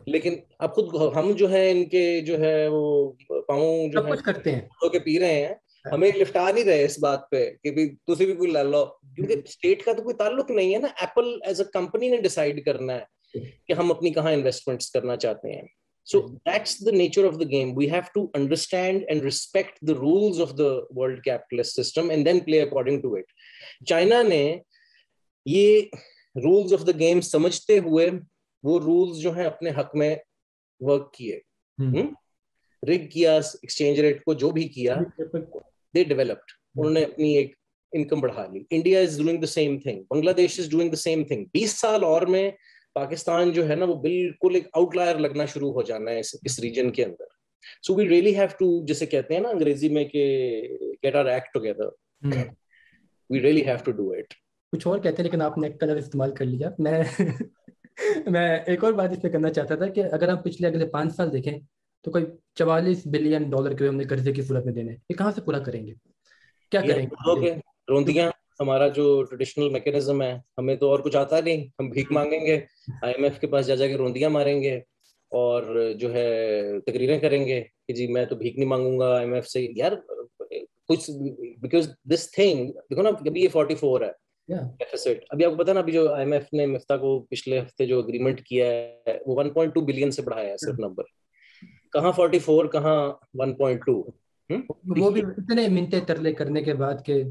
لیکن اب خود ہم جو ہے ان کے جو ہے وہ پاؤں جو ہے کرتے ہیں کے پی رہے ہیں. ہمیں لفٹا نہیں رہے اس بات پہ کہ تسی بھی کوئی لے لو, کیونکہ اسٹیٹ کا تو کوئی تعلق نہیں ہے نا. ایپل ایز اے کمپنی نے ڈیسائیڈ کرنا ہے کہ ہم اپنی کہاں انویسٹمنٹس کرنا چاہتے ہیں. So that's the nature of the game. We have to understand and respect the rules of the world capitalist system and then play according to it. China نے یہ rules of the game سمجھتے ہوئے وہ rules جو ہیں اپنے حق میں work کیے, rig کیا ایکسچینج ریٹ کو, جو بھی کیا they developed. انہوں نے اپنی ایک انکم بڑھا لی. India is doing the same thing. Bangladesh is doing the same thing. 20 سال اور میں پاکستان جو ہے نا وہ بالکل ایک آؤٹ لائر لگنا شروع ہو جانا ہے اس ریجن کے اندر. So we really have to, جسے کہتے ہیں نا انگریزی میں کہ get our act together. We really have to do it. کچھ اور کہتے ہیں لیکن آپ نے ایک کلر استعمال کر لیا. میں ایک اور بات اس پہ کرنا چاہتا تھا کہ اگر ہم پچھلے اگلے 5 سال دیکھیں تو کوئی $44 بلین کے ہم نے قرضے کی صورت میں دینے, یہ کہاں سے پورا کریں گے, کیا کریں گے؟ روندیاں ہمارا جو ٹریڈیشنل میکینزم ہے, ہمیں تو اور کچھ آتا نہیں. ہم بھیک مانگیں گے, آئی ایم ایف کے پاس جا کے روندیاں ماریں گے اور جو ہے تقریریں کریں گے کہ جی میں تو بھیک نہیں مانگوں گا آئی ایم ایف سے. یار کچھ بیکاز دس تھنگ دیکھو نا, ابھی یہ 44 ہے ڈیفیسٹ. ابھی آپ کو پتا نا, ابھی جو آئی ایم ایف نے مفتاح کو پچھلے ہفتے جو اگریمنٹ کیا ہے وہ 1.2 بلین سے بڑھایا ہے صرف نمبر. کہاں 44 کہاں 1.2. وہ بھی اتنے منٹیں ترلے کرنے کے بعد کہ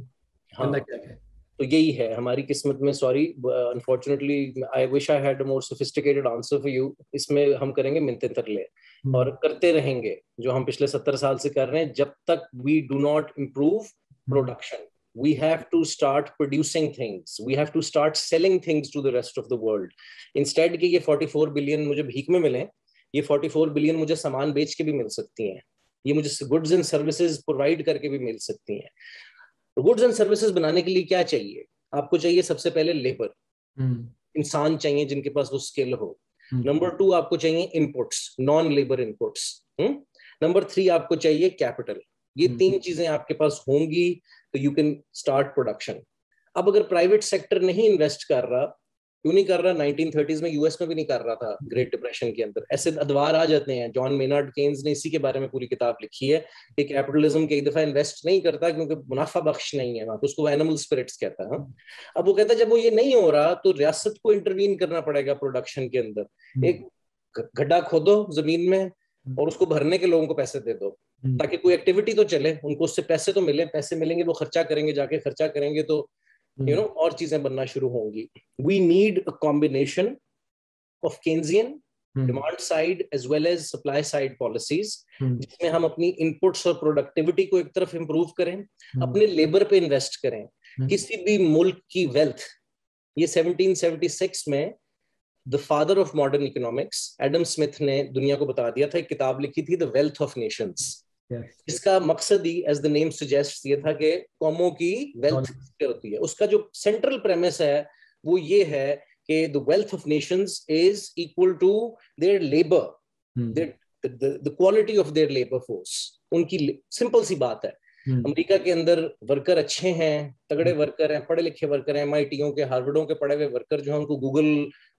تو یہی ہے ہماری قسمت میں. Sorry unfortunately I wish I had a more sophisticated answer for you. اس میں ہم کریں گے منتیں ترلے اور کرتے رہیں گے جو ہم پچھلے 70 سال سے کر رہے ہیں, جب تک we do not improve production. We have to start producing things. We have to start selling things to the rest of the world. Instead کہ یہ 44 بلین مجھے بھیک میں ملیں, یہ 44 بلین مجھے سامان بیچ کے بھی مل سکتی ہیں, یہ مجھے گڈز اینڈ سروسز پرووائڈ کر کے بھی مل سکتی ہیں. گڈز اینڈ سروسز بنانے کے لیے کیا چاہیے آپ کو؟ چاہیے سب سے پہلے لیبر, انسان چاہیے جن کے پاس وہ اسکل ہو. نمبر 2 آپ کو چاہیے inputs, naan labour inputs. Number 3 آپ کو چاہیے کیپٹل. یہ 3 چیزیں آپ کے پاس ہوں گی تو یو کین اسٹارٹ پروڈکشن. اب اگر پرائیویٹ سیکٹر نہیں انویسٹ کر رہا, کیوں نہیں کر رہا؟ 1930s میں US میں بھی نہیں کر رہا تھا, گریٹ ڈپریشن کے اندر. ایسے ادوار آ جاتے ہیں. جان مینارڈ کینز نے اسی کے بارے میں پوری کتاب لکھی ہے کہ کیپٹلزم کئی دفعہ انویسٹ نہیں کرتا کیونکہ منافع بخش نہیں ہے, اس کو اینیمل اسپرٹس کہتا ہے. اب وہ کہتا ہے جب وہ یہ نہیں ہو رہا تو ریاست کو انٹروین کرنا پڑے گا پروڈکشن کے اندر. ایک گڈھا کھودو زمین میں اور اس کو بھرنے کے لوگوں کو پیسے دے دو تاکہ کوئی ایکٹیویٹی تو چلے, ان کو اس سے پیسے تو ملے. پیسے ملیں گے وہ خرچہ کریں گے, جا کے خرچہ کریں گے تو اور چیزیں بننا شروع ہوں گی. We need a combination of Keynesian demand side as well as supply side policies, جس میں ہم اپنی انپٹس اور پروڈکٹیوٹی کو ایک طرف امپروو کریں, اپنے لیبر پہ انویسٹ کریں. کسی بھی ملک کی ویلتھ, یہ 1776 میں The father of modern economics, Adam Smith نے دنیا کو بتا دیا تھا, ایک کتاب لکھی تھی The Wealth of Nations. اس کا مقصد ہی as the name suggests یہ تھا کہ قوموں کی ویلتھ ہوتی ہے. اس کا جو سینٹرل پریمس ہے وہ یہ ہے کہ the wealth of nations is equal to their labor, the quality of their labor force. ان کی سمپل سی بات ہے. امریکہ کے اندر ورکر اچھے ہیں, تگڑے ورکر ہیں, پڑھے لکھے ورکر ہیں, MITوں کے ہارورڈوں کے پڑھے ہوئے ورکر جو ہیں ان کو گوگل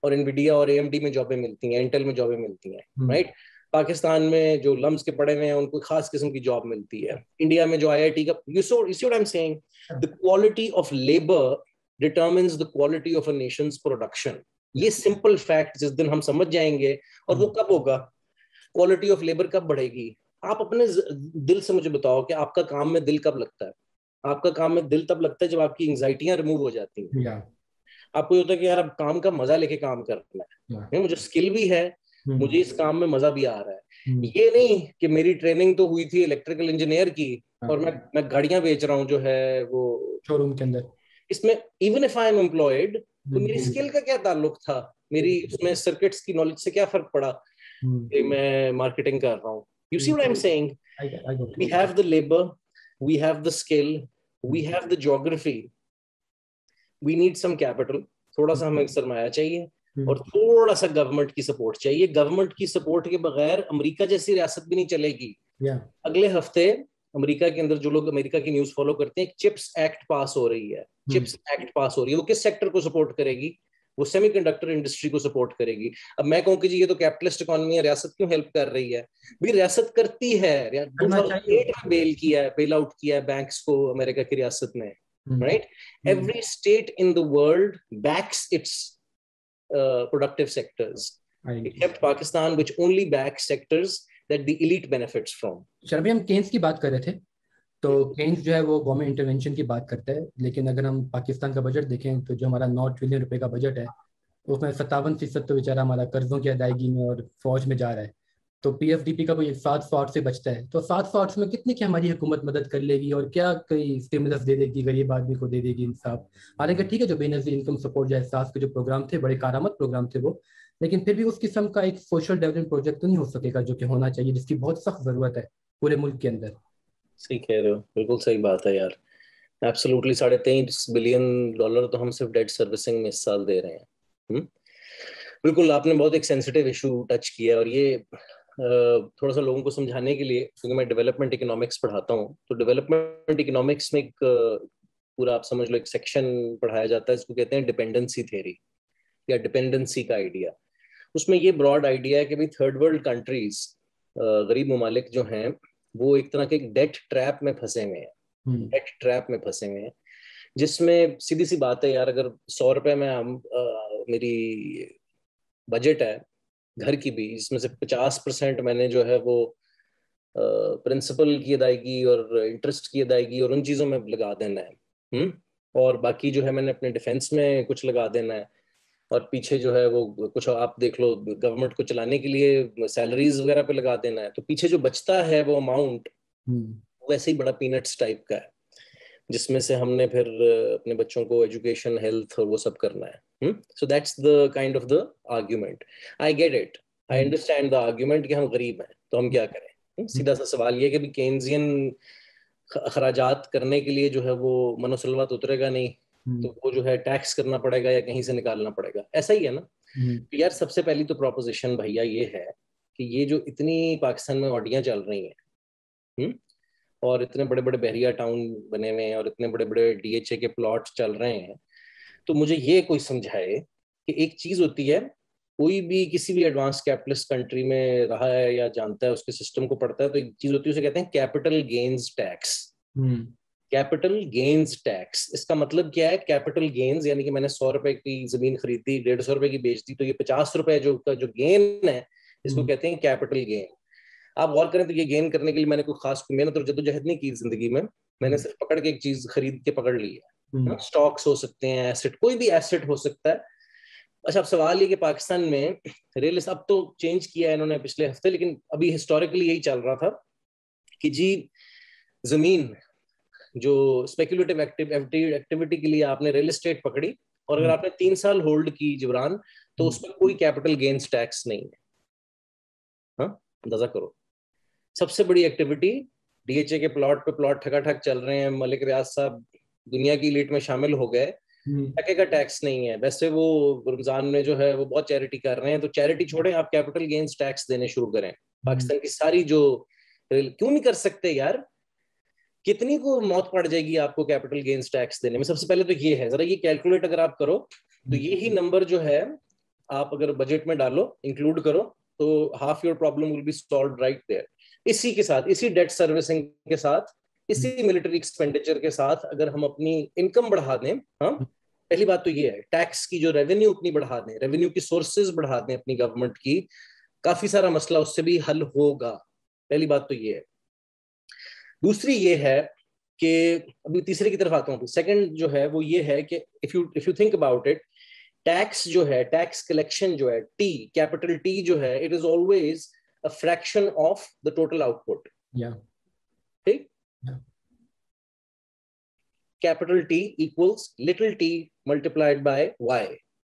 اور انویڈیا اور AMD میں جابیں ملتی ہیں, انٹل میں جابیں ملتی ہیں, رائٹ. پاکستان میں جو لمس کے پڑے ہوئے ہیں ان کو خاص قسم کی جاب ملتی ہے. انڈیا میں جو IIT کا you see what I'm saying, the quality of labor determines the quality of a nation's production. یہ سمپل فیکٹ جس دن ہم سمجھ جائیں گے, اور وہ کب ہوگا, کوالٹی آف لیبر کب بڑھے گی. آپ اپنے دل سے مجھے بتاؤ کہ آپ کا کام میں دل کب لگتا ہے. آپ کا کام میں دل تب لگتا ہے جب آپ کی انگزائٹیاں ریموو ہو جاتی ہیں. آپ کو یہ ہوتا ہے کہ یار اب کام کا مزہ لے کے کام کرنا ہے, مجھے اسکل بھی ہے, مجھے اس کام میں مزہ بھی آ رہا ہے. یہ نہیں کہ میری ٹریننگ تو ہوئی تھی الیکٹریکل انجینئر کی اور میں گاڑیاں بیچ رہا ہوں جو ہے وہ شو روم کے اندر. اس میں even if I am employed تو میری اسکل کا کیا تعلق تھا, میری اس میں سرکٹس کی نالج سے کیا فرق پڑا کہ میں مارکیٹنگ کر رہا ہوں. You see what I'm saying? We have the labor, we have the skill, we have the geography. We need some capital. تھوڑا سا ہمیں سرمایہ چاہیے اور تھوڑا سا گورنمنٹ کی سپورٹ چاہیے. گورنمنٹ کی سپورٹ کے بغیر امریکہ جیسی ریاست بھی نہیں چلے گی. اگلے ہفتے امریکہ کے اندر جو لوگ امریکہ کی نیوز فالو کرتے ہیں, چپس ایکٹ پاس ہو رہی ہے. چپس ایکٹ پاس ہو رہی ہے. وہ کس سیکٹر کو سپورٹ کرے گی؟ وہ سیمی کنڈکٹر انڈسٹری کو سپورٹ کرے گی. اب میں کہوں کہ جی یہ تو کیپٹلسٹ اکانومی ہے, ریاست کیوں ہیلپ کر رہی ہے؟ بھی ریاست کرتی ہے. 2008 میں بیل کیا ہے, بیل آؤٹ کیا ہے بینکس کو امریکہ کی ریاست نے, right. Every state in the world backs its productive sectors, except Pakistan, which only backs sectors that the elite benefits from. شربی, ہم کینز کی بات کر رہے تھے, تو کینز جو ہے وہ گورنمنٹ انٹرونشن کی بات کرتا ہے, لیکن اگر ہم پاکستان کا بجٹ دیکھیں تو جو ہمارا 9 ٹریلین روپے کا بجٹ ہے اس میں 57% تو بیچارہ ہمارا قرضوں کی ادائیگی میں اور فوج میں جا رہا ہے. تو PFDP کا کوئی 700 سے بچتا ہے, تو 700 میں کتنی کی ہماری حکومت مدد کر لے گی اور کیا کوئی اسٹیمولس دے دے گی, غریب آدمی کو دے دے گی انصاف. حالانکہ ٹھیک ہے جو بے نظیر انکم سپورٹ جو احساس کے جو پروگرام تھے بڑے کارآمد پروگرام تھے وہ, لیکن پھر بھی اس قسم کا ایک سوشل ڈیولپمنٹ پروجیکٹ تو نہیں ہو سکے گا جو کہ ہونا چاہیے, جس کی بہت سخت ضرورت ہے پورے ملک کے اندر. صحیح کہہ رہے ہو, بالکل صحیح بات ہے یار. ایبسولوٹلی $23 بلین تو ہم صرف ڈیٹ سروسنگ میں اس سال دے رہے ہیں. بالکل آپ نے بہت ایک سینسٹیو ایشو ٹچ کیا ہے, اور یہ تھوڑا سا لوگوں کو سمجھانے کے لیے, کیونکہ میں ڈیولپمنٹ اکنامکس پڑھاتا ہوں, تو ڈیولپمنٹ اکنامکس میں ایک پورا آپ سمجھ لو ایک سیکشن پڑھایا جاتا ہے, اس کو کہتے ہیں ڈپینڈنسی تھیوری یا ڈپینڈنسی کا آئیڈیا. اس میں یہ براڈ آئیڈیا ہے کہ بھائی تھرڈ ورلڈ کنٹریز, غریب ممالک جو ہیں, وہ ایک طرح کے ڈیٹ ٹریپ میں پھنسے ہوئے ہیں. ڈیٹ ٹریپ میں پھنسے ہوئے ہیں جس میں سیدھی سی بات ہے یار, اگر 100 روپے میں میری بجٹ ہے گھر کی بھی, اس میں سے 50% میں نے جو ہے وہ پرنسپل کی ادائیگی اور انٹرسٹ کی ادائیگی اور ان چیزوں میں لگا دینا ہے, اور باقی جو ہے میں نے اپنے ڈیفینس میں کچھ لگا دینا ہے, اور پیچھے جو ہے وہ کچھ آپ دیکھ لو گورنمنٹ کو چلانے کے لیے سیلریز وغیرہ پہ لگا دینا ہے. تو پیچھے جو بچتا ہے وہ اماؤنٹ ویسے ہی بڑا پینٹس ٹائپ کا ہے, جس میں سے ہم نے پھر اپنے بچوں کو ایجوکیشن, ہیلتھ اور وہ سب کرنا ہے. So that's the kind of the argument. I get it. I understand the argument کہ ہم غریب ہیں تو ہم کیا کریں. سیدھا سا سوال یہ کہ بھی کینزین اخراجات کرنے کے لیے جو ہے وہ منوسلوات اترے گا نہیں, تو وہ جو ہے ٹیکس کرنا پڑے گا یا کہیں سے نکالنا پڑے گا. ایسا ہی ہے نا یار. سب سے پہلی تو پروپوزیشن بھیا یہ ہے کہ یہ جو اتنی پاکستان میں آڈیاں چل رہی ہیں اور اتنے بڑے بڑے بحریہ ٹاؤن بنے ہوئے ہیں اور اتنے بڑے بڑے DHA کے پلاٹ چل رہے ہیں, تو مجھے یہ کوئی سمجھائے کہ ایک چیز ہوتی ہے, کوئی بھی کسی بھی ایڈوانس کیپٹلسٹ کنٹری میں رہا ہے یا جانتا ہے, اس کے سسٹم کو پڑھتا ہے, تو ایک چیز ہوتی ہے اسے کہتے ہیں capital gains tax. Capital gains tax, اس کا مطلب کیا ہے؟ کیپٹل گینز یعنی کہ میں نے 100 روپے کی زمین خریدی, 150 روپے کی بیچ دی, تو یہ 50 روپے جو گین ہے اس کو کہتے ہیں کیپٹل گین. آپ غور کریں تو یہ گین کرنے کے لیے میں نے کوئی خاص محنت اور جدوجہد نہیں کی زندگی میں, میں نے صرف پکڑ کے ایک چیز خرید کے پکڑ لی ہے. اسٹاکس ہو سکتے ہیں, ایسٹ, کوئی بھی ایسٹ ہو سکتا ہے. اچھا اب سوال یہ کہ پاکستان میں ریل, اب تو چینج کیا ہے انہوں نے پچھلے ہفتے, لیکن ابھی ہسٹوریکلی یہی چل رہا تھا کہ جی زمین جو اسپیکولیٹو ایکٹیویٹی کے لیے آپ نے ریل اسٹیٹ پکڑی, اور اگر آپ نے 3 سال ہولڈ کی جبران, تو اس پر کوئی کیپٹل گینز ٹیکس نہیں ہے. ہاں اندازہ کرو, سب سے بڑی ایکٹیویٹی DHA کے پلاٹ پہ پلاٹ ٹھگا ٹھگ چل رہے ہیں, ملک ریاض صاحب دنیا کی لیٹ میں شامل ہو گئے, ٹکے کا ٹیکس نہیں ہے. ویسے وہ رمضان میں جو ہے وہ بہت چیریٹی کر رہے ہیں, تو چیریٹی چھوڑیں, آپ کیپٹل گینز ٹیکس دینے شروع کریں. پاکستان کی ساری جو کیوں نہیں کر سکتے یار, کتنی کو موت پڑ جائے گی آپ کو کیپٹل گینز ٹیکس دینے میں. سب سے پہلے تو یہ ہے, ذرا یہ کیلکولیٹ اگر آپ کرو تو یہی نمبر جو ہے آپ اگر بجٹ میں ڈالو, انکلوڈ کرو, تو half your problem will be solved right there. اسی کے ساتھ, اسی ڈیٹ سروسنگ کے ساتھ, اسی ملٹری ایکسپینڈیچر کے ساتھ اگر ہم اپنی انکم بڑھا دیں, ہاں پہلی بات تو یہ ہے ٹیکس کی جو ریونیو اپنی بڑھا دیں, ریونیو کی سورسز بڑھا دیں اپنی گورنمنٹ کی, کافی سارا مسئلہ اس سے بھی حل ہوگا. پہلی بات تو یہ ہے. دوسری یہ ہے کہ ابھی تیسرے کی طرف آتا ہوں. سیکنڈ جو ہے وہ یہ ہے کہ if you think about it, tax جو ہے, ٹیکس کلیکشن جو ہے, ٹی کیپٹل ٹی جو ہے, it is always a fraction of the total output. Yeah. ٹھیک. Yeah. Capital T equals little t multiplied by y,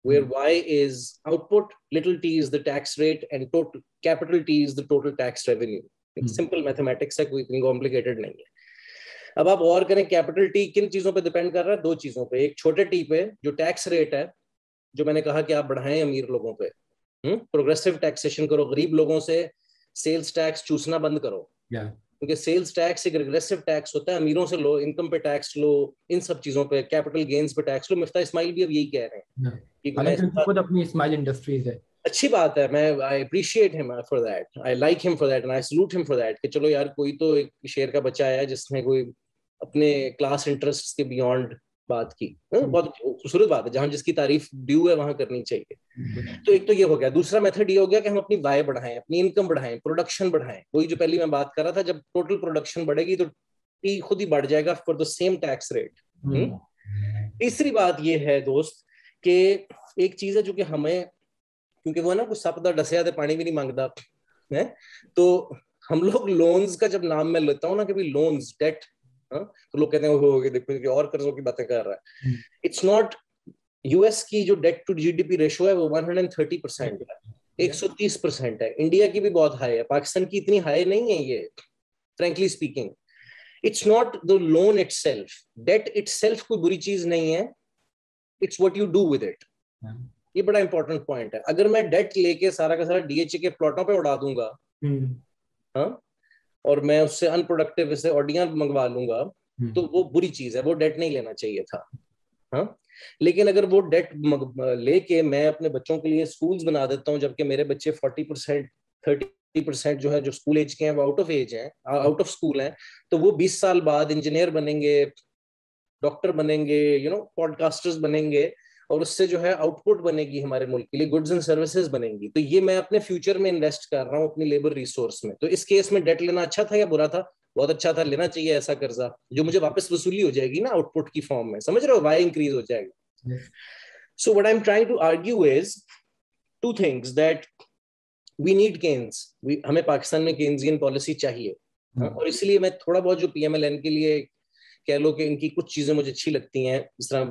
where y is output, little t is the tax rate, and total capital T is the total tax revenue. Simple mathematics ہے, کوئی اتنی complicated نہیں ہے. اب آپ غور کریں کیپٹل ٹی کن چیزوں پہ ڈیپینڈ کر رہا ہے؟ دو چیزوں پہ. ایک چھوٹے ٹی پہ جو ٹیکس ریٹ ہے, جو میں نے کہا کہ آپ بڑھائیں امیر لوگوں پہ, پروگریسو ٹیکسیشن کرو, غریب لوگوں سے سیلز ٹیکس چوسنا بند کرو, کیونکہ سیلز ٹیکس ایک ریگریسو ٹیکس ہوتا ہے, امیروں سے لو, انکم پہ ٹیکس لو, ان سب چیزوں پہ, کیپٹل گینز پہ ٹیکس لو. مفتاح اسماعیل بھی اب یہی کہہ رہے ہیں. اپنی اسماعیل انڈسٹریز ہے, اچھی بات ہے, میں I appreciate him for that, I like him for that and I salute him for that, کہ چلو یار کوئی تو ایک شہر کا بچہ آیا جس نے کوئی اپنے کلاس انٹرسٹ کے بیونڈ بات کی. بہت خوبصورت بات ہے, جہاں جس کی تعریف ڈیو ہے وہاں کرنی چاہیے. تو ایک تو یہ ہو گیا. دوسرا میتھڈ یہ ہو گیا کہ ہم اپنی وائے بڑھائیں, اپنی انکم بڑھائیں, پروڈکشن بڑھائیں. وہی جو پہلی میں بات کر رہا تھا, جب ٹوٹل پروڈکشن بڑھے گی تو ٹی خود ہی بڑھ جائے گا for the same tax rate. تیسری بات یہ ہے دوست کہ ایک چیز ہے جو کہ ہمیں, کیونکہ وہ نا کچھ سپ دا ڈسیا تے پانی بھی نہیں مانگتا ہے, تو ہم لوگ لونز کا جب نام میں لیتا ہوں نا کہ بھی لونز ڈیٹ, تو لوگ کہتے ہیں وہ دیکھو اور قرضوں کی باتیں کر رہا ہے. It's not. یو ایس کی جو debt to G D P ratio ہے وہ 130% ہے, 130% ہے. انڈیا کی بھی بہت ہائی ہے, پاکستان کی اتنی ہائی نہیں ہے یہ, frankly speaking. It's not the loan itself, debt itself کوئی بری چیز نہیں ہے, it's what you do with it. یہ بڑا امپورٹنٹ پوائنٹ ہے. اگر میں ڈیٹ لے کے سارا کا سارا ڈی ایچ اے کے پلاٹوں پہ اڑا دوں گا, ہاں, اور میں اس سے ان پروڈکٹیو سے آڈیاں منگوا لوں گا, تو وہ بری چیز ہے, وہ ڈیٹ نہیں لینا چاہیے تھا. ہاں, لیکن اگر وہ ڈیٹ لے کے میں اپنے بچوں کے لیے اسکولز بنا دیتا ہوں, جبکہ میرے بچے 40% 30% جو ہے جو اسکول ایج کے ہیں وہ آؤٹ آف ایج ہیں, آؤٹ آف اسکول ہیں, تو وہ 20 سال بعد انجینئر بنیں گے, ڈاکٹر بنیں گے, پوڈ کاسٹرز بنیں گے, اور اس سے جو ہے آؤٹ پٹ بنے گی ہمارے ملک کے لیے, گڈز اینڈ سروسز بنیں گی. تو یہ میں اپنے فیوچر میں انویسٹ کر رہا ہوں, اپنی لیبر ریسورس میں. تو اس کیس میں ڈیٹ لینا اچھا تھا یا برا تھا؟ بہت اچھا تھا. لینا چاہیے ایسا قرضہ جو مجھے واپس وصولی ہو جائے گی نا آؤٹ پٹ کی فارم میں, سمجھ رہے ہو, وائی انکریز ہو جائے گا. So what I am trying to argue is two things, that we need Keynes, ہمیں پاکستان میں کینزین پالیسی چاہیے. اور اس لیے میں تھوڑا بہت جو پی ایم ایل این کے لیے کہہ لو کہ ان کی کچھ چیزیں مجھے اچھی لگتی ہیں, جس طرح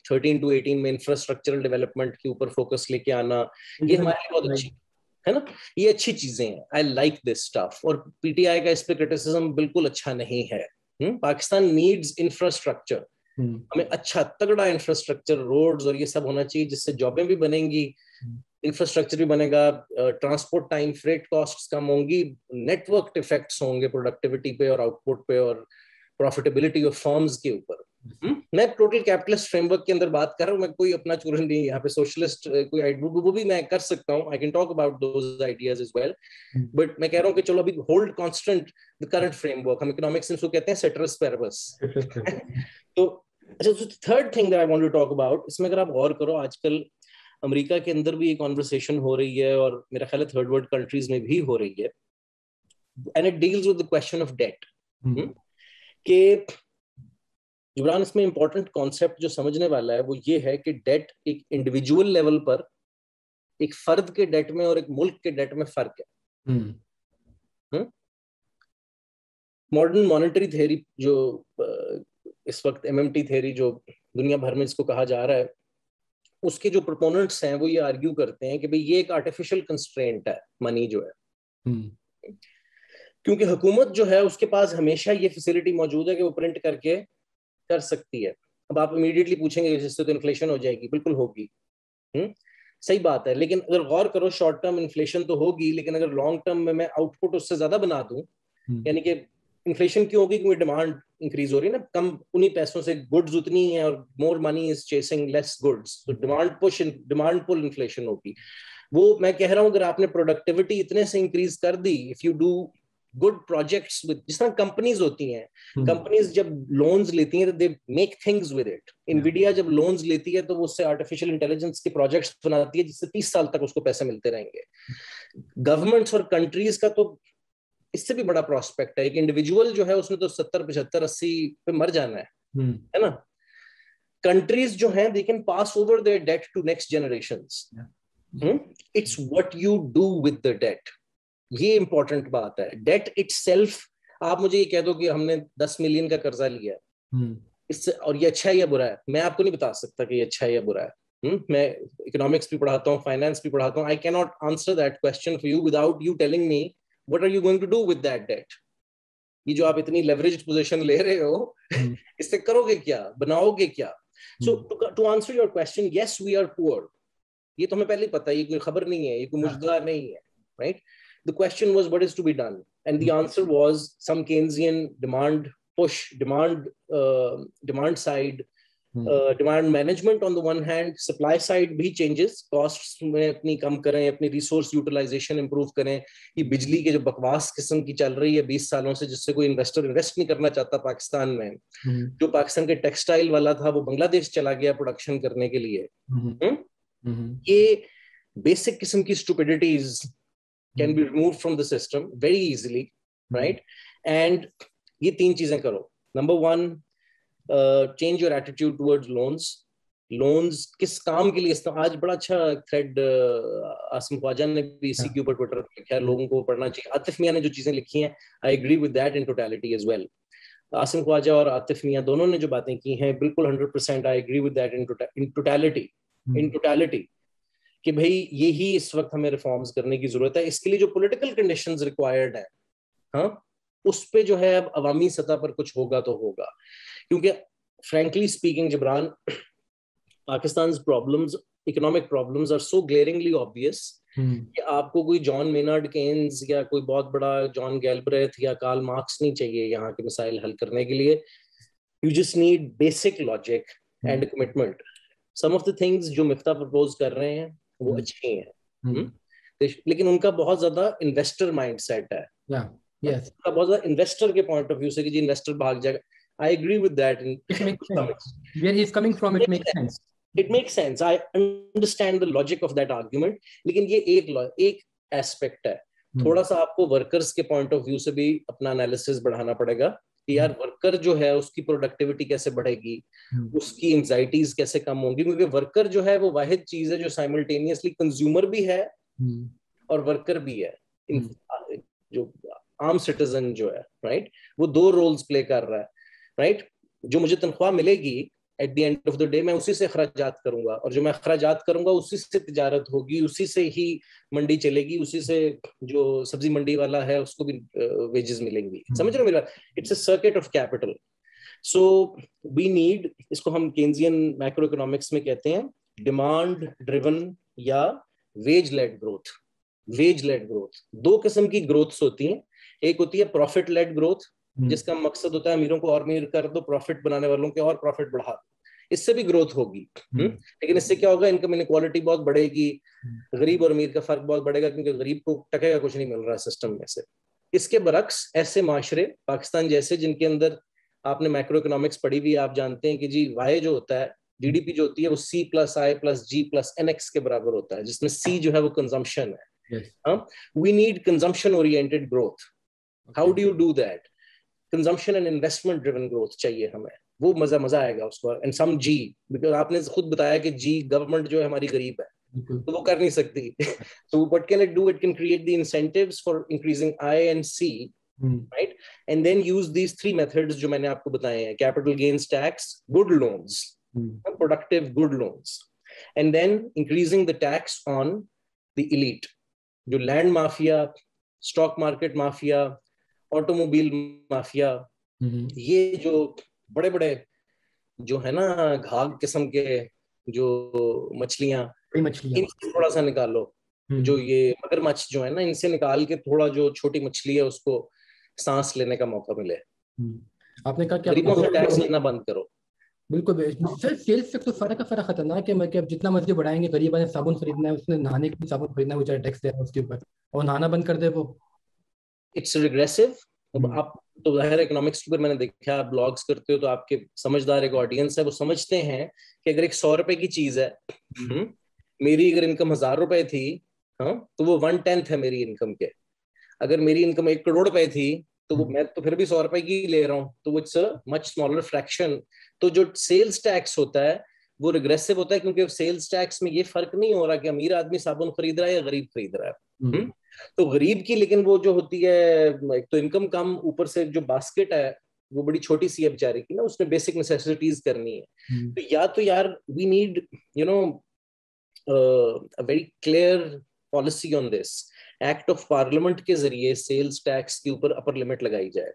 13 to 18 میں انفراسٹرکچرل ڈیولپمنٹ کے اوپر فوکس لے کے آنا, یہ ہمارے لیے بہت اچھی ہے نا, یہ اچھی چیزیں ہیں. I like this stuff. اور پی ٹی آئی کا اس پہ کرٹیسزم بالکل اچھا نہیں ہے. پاکستان نیڈز انفراسٹرکچر, ہمیں اچھا تگڑا انفراسٹرکچر, روڈز اور یہ سب ہونا چاہیے, جس سے جابیں بھی بنیں گی, انفراسٹرکچر بھی بنے گا, ٹرانسپورٹ ٹائم, فریٹ کاسٹ کم ہوں گی, نیٹ ورک افیکٹس ہوں گے پروڈکٹیوٹی پہ اور آؤٹ پٹ پہ اور پروفیٹیبلٹی آف فرمز کے اوپر. میں ٹوٹل کیپٹلسٹ فریم ورک کے اندر بات کر رہا ہوں, میں کوئی اپنا چورن نہیں یہاں پہ سوشلسٹ کوئی وہ بھی میں کر سکتا ہوں, I can talk about those ideas as well, but میں کہہ رہا ہوں کہ چلو ابھی hold constant the current framework, ہم اکنامکس میں اس کو کہتے ہیں ceteris paribus. تو اچھا, third thing that I want to talk about, اس میں اگر آپ غور کرو, آج کل امریکہ کے اندر بھی یہ کانورسیشن ہو رہی ہے, اور میرا خیال ہے تھرڈ ورلڈ کنٹریز میں بھی ہو رہی ہے, and it deals with the question of debt. کہ جبران اس میں امپورٹنٹ کانسیپٹ جو سمجھنے والا ہے وہ یہ ہے کہ ڈیٹ ایک انڈیویجول لیول پر, ایک فرد کے ڈیٹ میں اور ایک ملک کے ڈیٹ میں فرق ہے. ماڈرن مانیٹری تھیوری جو اس وقت MMT تھیوری جو دنیا بھر میں اس کو کہا جا رہا ہے, اس کے جو پروپوننٹس ہیں وہ یہ آرگیو کرتے ہیں کہ بھئی یہ ایک آرٹیفیشل کنسٹرینٹ ہے منی جو ہے, کیونکہ حکومت جو ہے اس کے پاس ہمیشہ یہ فیسلٹی موجود ہے کہ وہ پرنٹ کر کے کر سکتی ہے. اب آپ امیڈیٹلی پوچھیں گے جس سے تو انفلیشن ہو جائے گی, بالکل ہوگی, صحیح بات ہے, لیکن اگر غور کرو شارٹ ٹرم انفلیشن تو ہوگی, لیکن اگر لانگ ٹرم میں آؤٹ پٹ اس سے زیادہ بنا دوں, یعنی کہ انفلیشن کیوں ہوگی, کیونکہ ڈیمانڈ انکریز ہو رہی ہے نا, کم انہی پیسوں سے گڈز اتنی ہیں اور مور منی از چیسنگ لیس گڈز, تو ڈیمانڈ پل انفلیشن ہوگی. وہ میں کہہ رہا ہوں اگر آپ نے پروڈکٹیوٹی اتنے سے انکریز کر دی, if you do good projects with, جس طرح کمپنیز ہوتی ہیں, کمپنیز جب لونز لیتی ہیں تو they make things with it. Nvidia جب لونز لیتی ہے تو وہ اس سے آرٹیفیشیل انٹیلیجنس کے پروجیکٹس بناتی ہے جس سے 30 سال تک اس کو پیسے ملتے رہیں گے. گورنمنٹس اور کنٹریز کا تو اس سے بھی بڑا پراسپیکٹ ہے. ایک انڈیویجول جو ہے اس نے تو 70 75 80 پہ مر جانا ہے نا. کنٹریز جو ہیں they can pass over their debt to next generations. It's what you do with the debt. یہ امپورٹنٹ بات ہے. ڈیٹ اٹ سیلف, آپ مجھے یہ کہہ دو کہ ہم نے 10 ملین کا قرضہ لیا اس سے, اور یہ اچھا ہے یا برا ہے, میں آپ کو نہیں بتا سکتا کہ یہ اچھا ہے یا برا ہے. میں اکنامکس بھی پڑھاتا ہوں, فائنانس بھی پڑھاتا ہوں. I cannot answer that question for you without you telling me what are you going to do with that debt. یہ جو آپ اتنی لیوریجڈ پوزیشن لے رہے ہو اس سے کرو گے کیا, بناؤ گے کیا. So to answer your question, yes we are poor. یہ تو ہمیں پہلے ہی پتا ہے, یہ کوئی خبر نہیں ہے, یہ کوئی مجدہ نہیں ہے, right? The question was what is to be done, and the answer was some Keynesian demand push, demand side, demand management on the one hand, supply side بھی changes, costs میں اپنی کم کریں, اپنی resource utilization improve کریں. یہ بجلی کے جو بکواس قسم کی چل رہی ہے 20 سالوں سے, جس سے کوئی انویسٹر انویسٹ نہیں کرنا چاہتا پاکستان میں. جو پاکستان کے ٹیکسٹائل والا تھا وہ بنگلہ دیش چلا گیا پروڈکشن کرنے کے لیے. یہ بیسک قسم کی اسٹوپیڈیٹیز can be removed from the system very easily, right? And یہ 3 چیزیں کرو. Number 1, change your attitude towards loans. Loans کس کام کے لیے استعمال, آج بڑا اچھا تھریڈ عاصم خواجہ نے بھی اسی کے اوپر ٹویٹر پہ لکھا ہے, لوگوں کو پڑھنا چاہیے. عاطف میاں نے جو چیزیں لکھی ہیں I agree with that in totality as well. Asim خواجہ اور عاطف میاں دونوں نے جو باتیں کی ہیں بالکل 100% I agree with that in totality. کہ بھئی یہی اس وقت ہمیں ریفارمز کرنے کی ضرورت ہے. اس کے لیے جو پولیٹیکل کنڈیشنز ریکوائرڈ ہیں, ہاں, اس پہ جو ہے اب عوامی سطح پر کچھ ہوگا تو ہوگا. کیونکہ فرینکلی اسپیکنگ جبران, پاکستان's problems, economic problems are so glaringly obvious کہ آپ کو کوئی جان مینارڈ کینز یا کوئی بہت بڑا جان گیلبریتھ یا کارل مارکس نہیں چاہیے یہاں کے مسائل حل کرنے کے لیے. You just need basic logic and commitment. Some of the things جو مفتاح پرپوز کر رہے ہیں وہ اچھے ہیں, لیکن ان کا بہت زیادہ انویسٹر مائنڈ سیٹ ہے, بہت زیادہ انویسٹر کے پوائنٹ آف ویو سے کہ جی انویسٹر بھاگ جائے گا. I agree with that. Where he's coming from, it makes sense. It makes sense. I understand the logic of that argument. لیکن یہ ایک ایسپیکٹ ہے. تھوڑا سا آپ کو ورکرز کے پوائنٹ آف ویو سے بھی اپنا انالیسس بڑھانا پڑے گا کہ یار ورکر جو ہے اس کی پروڈکٹیوٹی کیسے بڑھے گی, اس کی انگزائٹیز کیسے کم ہوں گی. کیونکہ ورکر جو ہے وہ واحد چیز ہے جو سائملٹینیسلی کنزیومر بھی ہے اور ورکر بھی ہے. جو عام سٹیزن جو ہے, رائٹ, وہ 2 رولز پلے کر رہا ہے, رائٹ. جو مجھے تنخواہ ملے گی at the end of the day میں اسی سے اخراجات کروں گا, اور جو میں اخراجات کروں گا اسی سے تجارت ہوگی, اسی سے ہی منڈی چلے گی, اسی سے جو سبزی منڈی والا ہے اس کو بھی ویجز ملیں گی. سمجھ رہے ہو میرا؟ It's a circuit of capital. So we need, اس کو ہم کینزین مائکرو اکنامکس میں کہتے ہیں ڈیمانڈ ڈریون یا wage led growth. Wage led growth 2 قسم کی گروتھس ہوتی ہیں. ایک ہوتی ہے پروفٹ لیڈ گروتھ, جس کا مقصد ہوتا ہے امیروں کو اور امیر کر دو, پروفٹ بنانے والوں کے اور پروفٹ بڑھا دو. اس سے بھی گروتھ ہوگی, لیکن اس سے کیا ہوگا, انکم انیکوالٹی بہت بڑھے گی, غریب اور امیر کا فرق بہت بڑھے گا, کیونکہ غریب کو ٹکے گا کچھ نہیں مل رہا سسٹم میں سے. اس کے برعکس ایسے معاشرے پاکستان جیسے جن کے اندر آپ نے مائکرو اکنامکس پڑھی ہوئی, آپ جانتے ہیں کہ جی وائی جو ہوتا ہے, جی ڈی پی جو ہوتی ہے وہ C+I+G+NX کے برابر ہوتا ہے, جس میں C جو ہے وہ کنزمپشن ہے. We need consumption oriented growth. How do you do that? Consumption and investment driven growth چاہیے ہمیں. وہ مزہ آئے گا اس کو. And some G, because آپ نے خود بتایا کہ G گورنمنٹ جو ہے ہماری غریب ہے تو وہ کر نہیں سکتی. So what can it do? It can create the incentives for increasing I and C, right? And then use these 3 methods جو میں نے آپ کو بتائے ہیں: capital gains tax, good loans, productive good loans, and then increasing the tax on the elite. جو land mafia, stock market mafia, automobile mafia, یہ جو بڑے بڑے جو ہے نا گھاگ قسم کے جو مچھلیاں, ان سے تھوڑا سا نکالو. جو یہ مگر مچھ جو ہے نا, ان سے نکال کے تھوڑا جو چھوٹی مچھلی ہے اس کو سانس لینے کا موقع ملے. آپ نے کہا کہ غریبوں سے ٹیکس لینا بند کرو. بالکل سر، سیلس سے تو فرق ہے، فرق خطرناک ہے. کہ اب جتنا مرضی بڑھائیں گے، غریب نے صابن خریدنا ہے، اس نے نہانے کے لیے صابن خریدنا ہے، وہ چاہے ٹیکس دے رہا ہے اس کے اوپر، اور نہانا بند کر دے وہ. It's regressive. اب ہوں، آپ تو ظاہر اکنامکس کے اوپر میں نے دیکھا آپ بلاگس کرتے ہو تو آپ کے سمجھدار ایک آڈینس ہے, وہ سمجھتے ہیں کہ اگر ایک 100 روپے کی چیز ہے, میری اگر انکم 1000 روپے تھی, ہاں, تو وہ 1/10 ہے میری انکم کے. اگر میری انکم 1 کروڑ روپے تھی تو وہ میں تو پھر بھی 100 روپے کی لے رہا ہوں, تو it's a much smaller fraction. تو جو سیلس ٹیکس ہوتا ہے وہ ریگریسو ہوتا ہے, کیونکہ سیلس ٹیکس میں یہ فرق نہیں ہو رہا کہ امیر آدمی صابن خرید رہا ہے یا غریب خرید رہا ہے. تو غریب کی لیکن وہ جو ہوتی ہے, ایک تو انکم کم, اوپر سے جو باسکٹ ہے وہ بڑی چھوٹی سی ہے بیچارے کی نا, اس نے بیسک نیسیسٹیز کرنی ہے. تو یا تو یار we need very clear policy on this. Act of parliament کے ذریعے سیلس ٹیکس کے اوپر اپر لمٹ لگائی جائے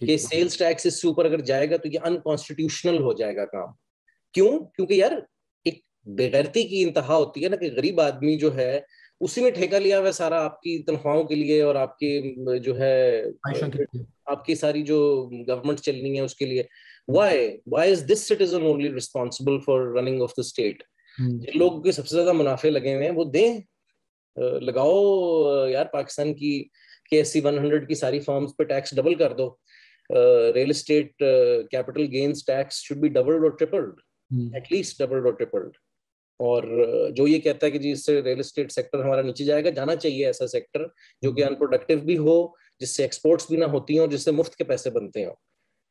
کہ سیلس ٹیکس اس سے اوپر اگر جائے گا تو یہ انکانسٹیٹیوشنل ہو جائے گا کام. کیوں؟ کیونکہ یار ایک بےغیرتی کی انتہا ہوتی ہے نا, کہ غریب آدمی جو ہے اسی میں ٹھیکہ لیا ہوا ہے سارا آپ کی تنخواہوں کے لیے, اور آپ کی جو ہے آپ کی ساری جو گورنمنٹ چلنی ہے اس کے لیے. Why is this citizen only responsible for running of the state? جن لوگوں کے سب سے زیادہ منافع لگے ہوئے ہیں وہ دیں, لگاؤ یار. پاکستان کی KSE 100 کی ساری فارمز پہ ٹیکس ڈبل کر دو. Real estate capital gains tax should be doubled اور ٹرپلڈ, ایٹ لیسٹ ڈبلڈ اور ٹرپلڈ. اور جو یہ کہتا ہے کہ جی اس سے ریل اسٹیٹ سیکٹر ہمارا نیچے جائے گا, جانا چاہیے ایسا سیکٹر جو کہ ان پروڈکٹیو بھی ہو, جس سے ایکسپورٹس بھی نہ ہوتی ہوں, جس سے مفت کے پیسے بنتے ہوں,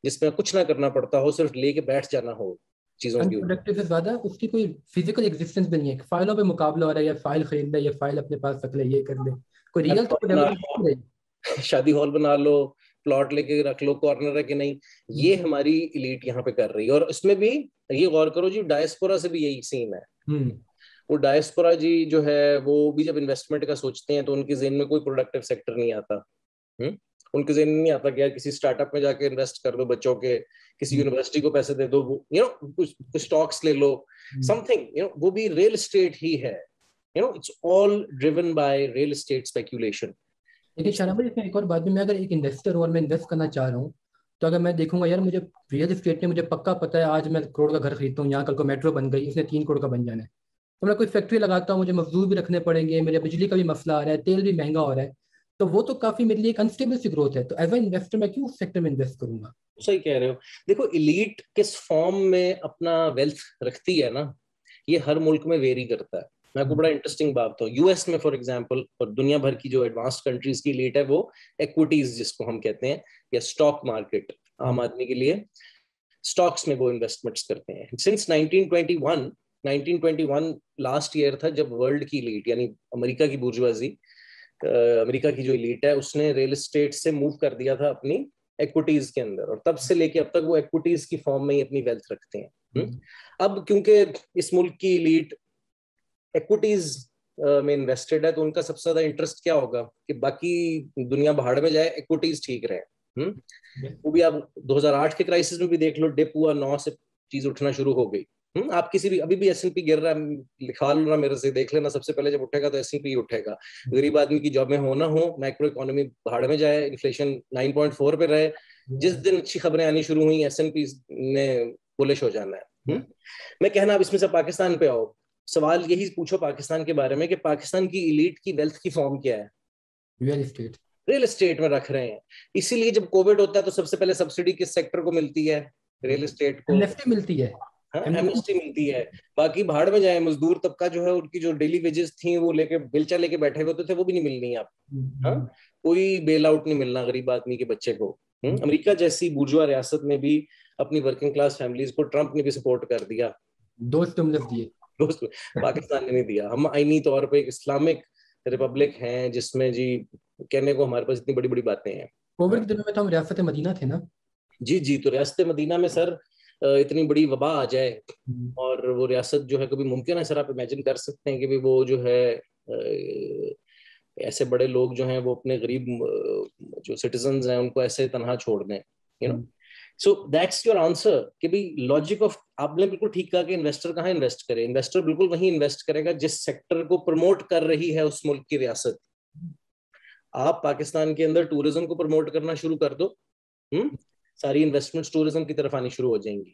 جس میں کچھ نہ کرنا پڑتا ہو, صرف لے کے بیٹھ جانا ہو چیزوں کی. انپروڈکٹیو سے زیادہ اس کی کوئی فزیکل ایگزسٹنس بھی نہیں ہے. فائلوں پہ مقابلہ ہو رہا ہے, یہ فائل خرید لے, یہ فائل اپنے پاس رکھ لے, یہ کر لے, کوئی ریئل تو ڈیولپمنٹ نہیں رہی. شادی ہال بنا لو, پلاٹ لے کے رکھ لو, کارنر ہے کہ نہیں, یہ ہماری ایلیٹ یہاں پہ کر رہی ہے. اور اس میں بھی یہ غور کرو جی, ڈائسپورا سے بھی یہی سین ہے. وہ ڈائسپورا جی جو ہے وہ بھی جب انویسٹمنٹ کا سوچتے ہیں تو ان کے ذہن میں کوئی پروڈکٹیو سیکٹر نہیں آتا. ان کے ذہن میں نہیں آتا کہ یار کسی اسٹارٹ اپ میں جا کے انویسٹ کر دو بچوں کے, کسی یونیورسٹی کو پیسے دے دو, کچھ اسٹاکس لے لو, سم تھنگ. وہ بھی ریل اسٹیٹ ہی ہے. It's all driven by real estate speculation. لیکن شاہ بھائی, اس میں ایک اور بات بھی, میں اگر ایک انویسٹر ہوں اور میں انویسٹ کرنا چاہ رہا ہوں, تو اگر میں دیکھوں گا یار مجھے ریئل اسٹیٹ میں مجھے پکا پتا ہے آج میں کروڑ کا گھر خریدتا ہوں, یہاں کل کو میٹرو بن گئی, اس نے 3 کروڑ کا بن جانا ہے, تو میں کوئی فیکٹری لگاتا ہوں, مجھے مزدور بھی رکھنے پڑیں گے, میرے بجلی کا بھی مسئلہ آ رہا ہے, تیل بھی مہنگا ہو رہا ہے, تو وہ تو کافی میرے لیے ایک انسٹیبل سی گروتھ ہے. تو ایز اے انویسٹر میں کیوں اس سیکٹر میں انویسٹ کروں گا؟ صحیح کہہ رہے ہو. دیکھو ایلیٹ کس فارم میں اپنا ویلتھ رکھتی ہے نا, یہ ہر ملک میں ویری کرتا ہے. میں آپ کو بڑا انٹرسٹنگ بات بتاؤں, یو ایس میں فار ایگزامپل, اور دنیا بھر کی جو ایڈوانسڈ کنٹریز کی ایلیٹ ہے وہ ایکویٹیز جس کو ہم کہتے ہیں, یا اسٹاک مارکیٹ عام آدمی کے لیے, اسٹاکس میں وہ انویسٹمنٹس کرتے ہیں. سنس 1921 لاسٹ ایئر تھا جب ورلڈ کی ایلیٹ یعنی امریکہ کی بورژوازی, امریکہ کی جو ایلیٹ ہے اس نے ریل اسٹیٹ سے موو کر دیا تھا اپنی ایکوٹیز کے اندر, اور تب سے لے کے اب تک وہ ایکوٹیز کی فارم میں ہی اپنی ویلتھ رکھتے ہیں. اب کیونکہ اس ملک کی ایلیٹ ایکوٹیز میں انویسٹڈ ہے تو ان کا سب سے زیادہ انٹرسٹ کیا ہوگا کہ باقی دنیا بہاڑ میں جائے, ایکوٹیز ٹھیک رہے. وہ بھی آپ 2008 کے کرائسس میں بھی دیکھ لو, ڈپ ہوا, 9 سے چیز اٹھنا شروع ہو گئی. آپ کسی بھی ابھی بھی S&P گر رہا ہے, لکھا لو میرے سے, دیکھ لینا, سب سے پہلے جب اٹھے گا تو S&P اٹھے گا. غریب آدمی کی جاب میں ہونا ہو, میکرو اکانومی بہاڑ میں جائے, انفلیشن 9.4 پہ رہے, جس دن اچھی خبریں آنی شروع ہوئی S&P نے بولش ہو جانا ہے. میں کہنا اب اس میں سے پاکستان پہ آؤ, سوال یہی پوچھو پاکستان کے بارے میں کہ پاکستان کی ایلیٹ کی ویلتھ کی فارم کیا ہے؟ Real estate. ریل اسٹیٹ میں رکھ رہے ہیں. اسی لیے جب کووڈ ہوتا ہے تو سب سے پہلے سبسڈی کس سیکٹر کو ملتی ہے؟ ریل اسٹیٹ کو. ایمنیسٹی ملتی ہے. ایمنیسٹی ملتی ہے. باقی بھاڑ میں جائے, مزدور طبقہ جو ہے ان کی جو ڈیلی ویجز تھیں وہ لے کے بیلچا لے کے بیٹھے ہوتے تھے, وہ بھی نہیں ملنی آپ. کوئی بیل آؤٹ نہیں ملنا غریب آدمی کے بچے کو. امریکہ جیسی بورژوا ریاست میں بھی اپنی ورکنگ کلاس فیملیز کو ٹرمپ نے بھی سپورٹ کر دیا, 2 اسٹیمولس دیے. پاکستان نے نہیں دیا. ہم آئینی طور پہ ایک اسلامک ریپبلک ہیں جس میں جی کہنے کو ہمارے پاس اتنی بڑی بڑی باتیں ہیں. کووڈ کے دنوں میں تو ہم ریاست مدینہ تھے نا. جی, تو ریاست مدینہ میں سر اتنی بڑی وبا آ جائے, اور وہ ریاست جو ہے کبھی ممکن ہے سر, آپ امیجن کر سکتے ہیں کہ وہ جو ہے ایسے بڑے لوگ جو ہیں وہ اپنے غریب جو سٹیزنز ہیں ان کو ایسے تنہا چھوڑ دیں. سو دیٹس یور آنسر کہ بھائی لاجک آف, آپ نے بالکل ٹھیک کہا کہ انویسٹر کہاں انویسٹ کرے. انویسٹر بالکل وہیں انویسٹ کرے گا جس سیکٹر کو پروموٹ کر رہی ہے اس ملک کی ریاست. آپ پاکستان کے اندر ٹورزم کو پروموٹ کرنا شروع کر دو, ساری انویسٹمنٹ ٹورزم کی طرف آنی شروع ہو جائیں گی.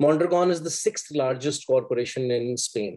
Mondragon is the 6th largest corporation in Spain.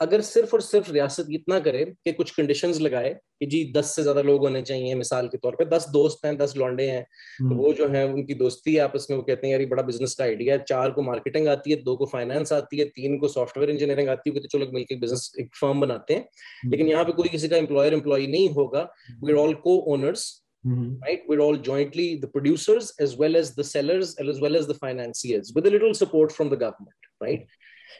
اگر صرف اور صرف ریاست اتنا کرے کہ کچھ کنڈیشنز لگائے کہ جی 10 سے زیادہ لوگ ہونے چاہیے، مثال کے طور پہ 10 دوست ہیں، 10 لونڈے ہیں، وہ جو ہیں ان کی دوستی ہے آپس میں، وہ کہتے ہیں یار یہ بڑا بزنس کا آئیڈیا ہے، 4 کو مارکیٹنگ آتی ہے، 2 کو فائنانس آتی ہے، 3 کو سافٹ ویئر انجینئرنگ آتی ہے، تو چلو مل کے بزنس ایک فرم بناتے ہیں. لیکن یہاں پہ کوئی کسی کا امپلائی نہیں ہوگا. وی آر آل کو owners, right? We're all jointly the producers as well as the sellers as well as the financiers with a little support from the government, right?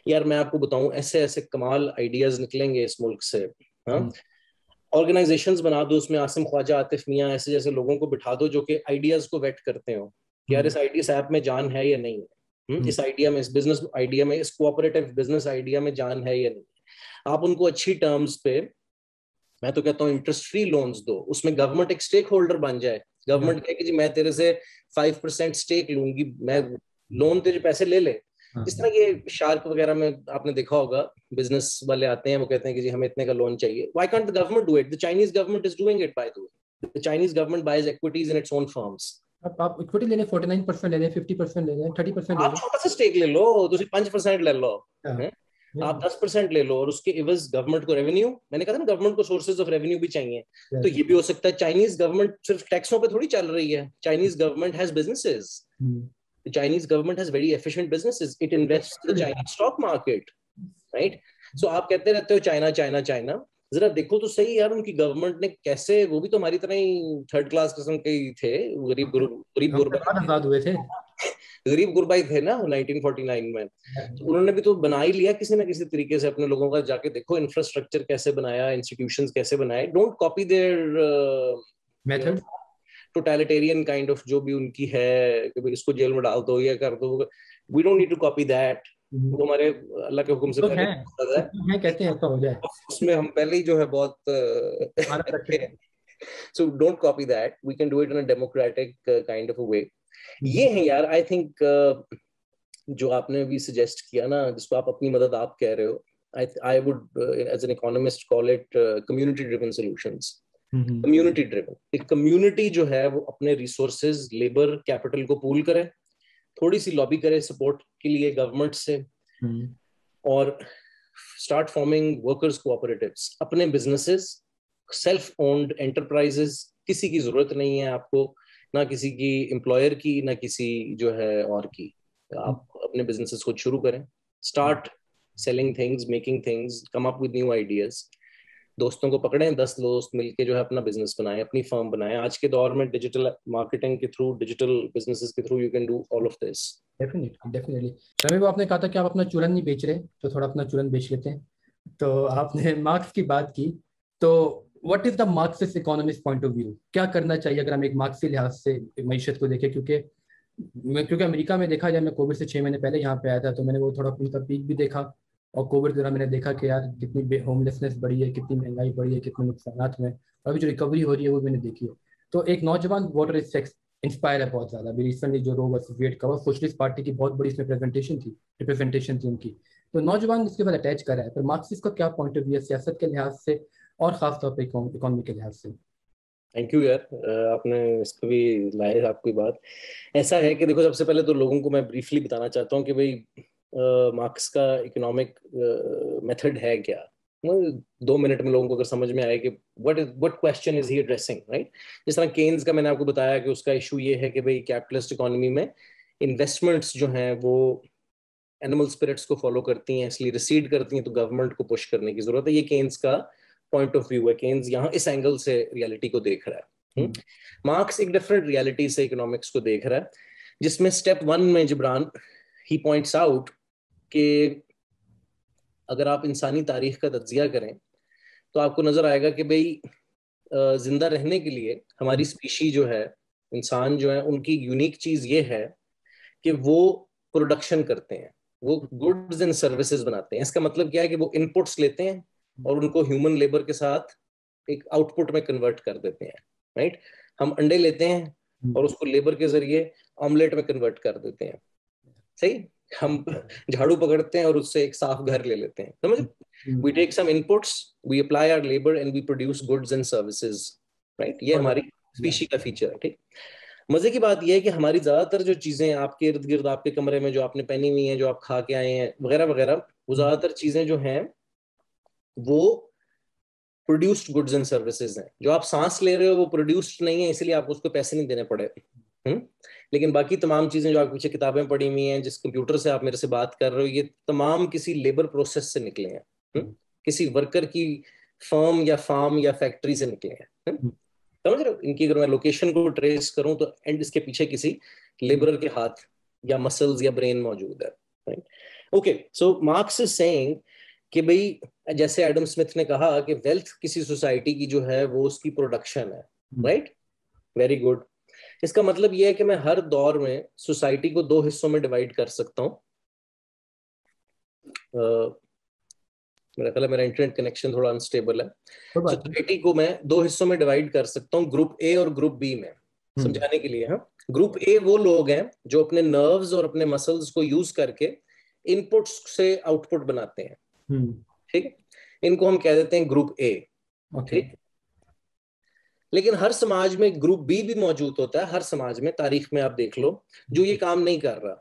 یار میں آپ کو بتاؤں ایسے ایسے کمال آئیڈیاز نکلیں گے اس ملک سے. ہاں آرگنائزیشنز بنا دو، اس میں عاصم خواجہ، عاطف میاں، ایسے جیسے لوگوں کو بٹھا دو جو کہ آئیڈیاز کو ویٹ کرتے ہوں کہ یار اس ایپ میں جان ہے یا نہیں ہے، اس آئیڈیا میں، اس بزنس آئیڈیا میں، اس کوآپریٹو بزنس آئیڈیا میں جان ہے یا نہیں. آپ ان کو اچھی ٹرمز پہ، میں تو کہتا ہوں انٹرسٹ فری لونز دو، اس میں گورنمنٹ ایک اسٹیک ہولڈر بن جائے. گورنمنٹ کہے کہ جی میں تیرے سے 5% اسٹیک لوں گی، میں لون تیرے پیسے لے لے. اس طرح یہ شارک وغیرہ میں آپ نے دیکھا ہوگا، بزنس والے آتے ہیں، وہ کہتے ہیں کہ جی ہمیں اتنے کا لون چاہیے. Why can't the government do it? The Chinese government is doing it, by the way. The Chinese government buys equities in its own firms. آپ equity لے لیں، 49% لے لیں، 50% لے لیں، 30% لے لیں. آپ چھوٹا سا اسٹیک لے لو، تو 5% لے لو، آپ 10% لے لو، اور اس کے عوض گورنمنٹ کو ریونیو، میں نے کہا تھا نا گورنمنٹ کو سورسز آف ریونیو بھی چاہیے. تو یہ بھی ہو سکتا ہے. چائنیز گورنمنٹ صرف ٹیکسوں پہ تھوڑی چل رہی ہے. Chinese government has businesses. The Chinese government has very efficient businesses. It invests in the Chinese stock market, right? So آپ کہتے رہتے ہو چائنا چائنا چائنا، ذرا دیکھو تو صحیح یار ان کی گورنمنٹ نے کیسے، وہ بھی تو ہماری طرح ہی تھرڈ کلاس قسم کے ہی تھے، غریب غربا ہی تھے نا 1949 میں. انہوں نے بھی تو بنا ہی لیا کسی نہ کسی طریقے سے اپنے لوگوں کا. جا کے دیکھو انفراسٹرکچر کیسے بنایا، انسٹیٹیوشنز کیسے بنائے. Don't copy their method, totalitarian kind of جو بھی ان کی ہے کہ اس کو جیل میں ڈال دو یا کر دو. We don't need to copy that. وہ ہمارے اللہ کے حکم سے پہلے کہتے ہیں ایسا ہو جائے، اس میں ہم پہلے ہی جو ہے بہت so don't copy that. We can do it in a democratic kind of a way. یہ ہے یار آئی تھنک جو آپ نے بھی سجیسٹ کیا نا، جس کو آپ اپنی مدد آپ کہہ رہے ہو، I would as an economist call it community driven solutions. Community driven. ایک کمیونٹی جو ہے وہ اپنے ریسورسز، لیبر، کیپٹل کو پول کرے، تھوڑی سی لابی کرے سپورٹ کے لیے گورنمنٹ سے، اور اسٹارٹ فارمنگ ورکرز کوآپریٹیوز، اپنے بزنسز، سیلف اونڈ انٹرپرائزز. کسی کی ضرورت نہیں ہے آپ کو، نہ کسی کی امپلائر کی، نہ کسی جو ہے اور کی. آپ اپنے بزنسز خود شروع کریں. Start selling things, making things, come up with new ideas. دوستوں کو پکڑیں، 10 دوست مل کے جو ہے اپنا بزنس بنائیں، اپنی فرم بنائیں. آج کے دور میں ڈیجیٹل مارکیٹنگ کے تھرو، ڈیجیٹل بزنسز کے through you can do all of this. Definitely. Rami, آپ نے کہا تھا کہ آپ اپنا چورن نہیں بیچ رہے، تو تھوڑا اپنا چورن بیچ لیتے ہیں. تو آپ نے مارکس کی بات کی، تو what is the Marxist economist point of view? کیا کرنا چاہیے اگر ہم ایک مارکسی لحاظ سے معیشت کو دیکھیں؟ کیونکہ امریکہ میں دیکھا جائے، میں کووڈ سے 6 مہینے پہلے یہاں پہ آیا تھا، تو میں نے وہ تھوڑا ان کا پیک بھی دیکھا، اور کووڈ کے دوران میں نے دیکھا کہ یار کتنی ہوم لیسنس بڑھی ہے، کتنی مہنگائی بڑھی ہے، کتنے نقصانات میں، اور ابھی جو ریکوری ہو رہی ہے وہ میں نے دیکھی ہے. تو ایک نوجوان ووٹر اس سے انسپائر ہے بہت زیادہ. ابھی ریسنٹلی جو رو ورسز ویڈ کا سوشلسٹ پارٹی کی بہت بڑی اس میں ریپرزنٹیشن تھی ان کی، تو نوجوان اس کے بعد اٹیچ کر رہا ہے. پر مارکسسٹ کا کیا پوائنٹ آف ویو ہے سیاست کے لحاظ سے اور خاص طور پہ اکانومی کے لحاظ سے؟ تھینک یو یار، آپ نے اس کو بھی لائے. آپ کی بات ایسا ہے کہ دیکھو، سب سے پہلے تو لوگوں کو میں بریفلی بتانا چاہتا ہوں کہ بھائی مارکس کا اکنامک میتھڈ ہے کیا. 2 منٹ میں لوگوں کو اگر سمجھ میں آئے کہ what question is he addressing, right? جس طرح کینز کا میں نے آپ کو بتایا کہ اس کا ایشو یہ ہے کہ بھائی کیپٹلسٹ اکانومی میں انویسٹمنٹس جو ہیں وہ اینیمل اسپرٹس کو فالو کرتی ہیں، اس لیے ریسیڈ کرتی ہیں، تو گورنمنٹ کو پش کرنے کی ضرورت ہے. یہ کینز کا پوائنٹ آف ویو ہے. کینز یہاں اس اینگل سے ریالٹی کو دیکھ رہا ہے. مارکس ایک ڈفرنٹ ریالٹی سے اکنامکس کو دیکھ رہا ہے، جس میں اسٹیپ 1 میں جبران ہی پوائنٹس آؤٹ کہ اگر آپ انسانی تاریخ کا تجزیہ کریں تو آپ کو نظر آئے گا کہ بھئی زندہ رہنے کے لیے ہماری اسپیشی جو ہے، انسان جو ہے، ان کی یونیک چیز یہ ہے کہ وہ پروڈکشن کرتے ہیں، وہ گڈز اینڈ سروسز بناتے ہیں. اس کا مطلب کیا ہے کہ وہ ان پٹس لیتے ہیں اور ان کو ہیومن لیبر کے ساتھ ایک آؤٹ پٹ میں کنورٹ کر دیتے ہیں. رائٹ؟ ہم انڈے لیتے ہیں اور اس کو لیبر کے ذریعے آملیٹ میں کنورٹ کر دیتے ہیں. صحیح؟ ہم جھاڑو پکڑتے ہیں اور اس سے ایک صاف گھر لے لیتے ہیں. سمجھ؟ We take some inputs, we apply our labor and we produce goods and services. Right? یہ ہماری اسپیشی کا فیچر ہے. ٹھیک. مزے کی بات یہ ہے کہ ہماری زیادہ تر جو چیزیں آپ کے ارد گرد، آپ کے کمرے میں جو آپ نے پہنی ہوئی ہیں، جو آپ کھا کے آئے ہیں وغیرہ وغیرہ، وہ زیادہ تر چیزیں جو ہیں وہ پروڈیوسڈ گڈز اینڈ سروسز ہیں. جو آپ سانس لے رہے ہو وہ پروڈیوسڈ نہیں ہے, اس لیے آپ کو اس کو پیسے نہیں دینے پڑے. لیکن باقی تمام چیزیں جو آپ پیچھے کتابیں پڑھی ہوئی ہیں, جس کمپیوٹر سے آپ میرے سے بات کر رہے ہو, یہ تمام کسی لیبر پروسیس سے نکلے ہیں, کسی ورکر کی فرم یا فارم یا فیکٹری سے نکلے ہیں. سمجھ رہے ہو, ان کی اگر میں لوکیشن کو ٹریس کروں تو اینڈ اس کے پیچھے کسی لیبرر کے ہاتھ یا مسلز یا برین موجود ہے. اوکے, سو مارکس از سیئنگ کہ بھئی جیسے ایڈم اسمتھ نے کہا کہ ویلتھ کسی سوسائٹی کی جو ہے وہ اس کی پروڈکشن ہے. Right, very good. اس کا مطلب یہ ہے کہ میں ہر دور میں سوسائٹی کو 2 حصوں میں ڈیوائڈ کر سکتا ہوں. میرا خیال ہے میرا انٹرنیٹ کنیکشن تھوڑا انسٹیبل ہے. سوسائٹی کو میں 2 حصوں میں ڈیوائڈ کر سکتا ہوں, گروپ اے اور گروپ بی میں. سمجھانے کے لیے, گروپ اے وہ لوگ ہیں جو اپنے نروز اور اپنے مسلز کو یوز کر کے ان پٹس سے آؤٹ پٹ بناتے ہیں. ٹھیک ہے, ان کو ہم کہہ دیتے ہیں گروپ اے. ٹھیک, لیکن ہر سماج میں گروپ بی بھی موجود ہوتا ہے. ہر سماج میں, تاریخ میں آپ دیکھ لو, جو یہ کام نہیں کر رہا,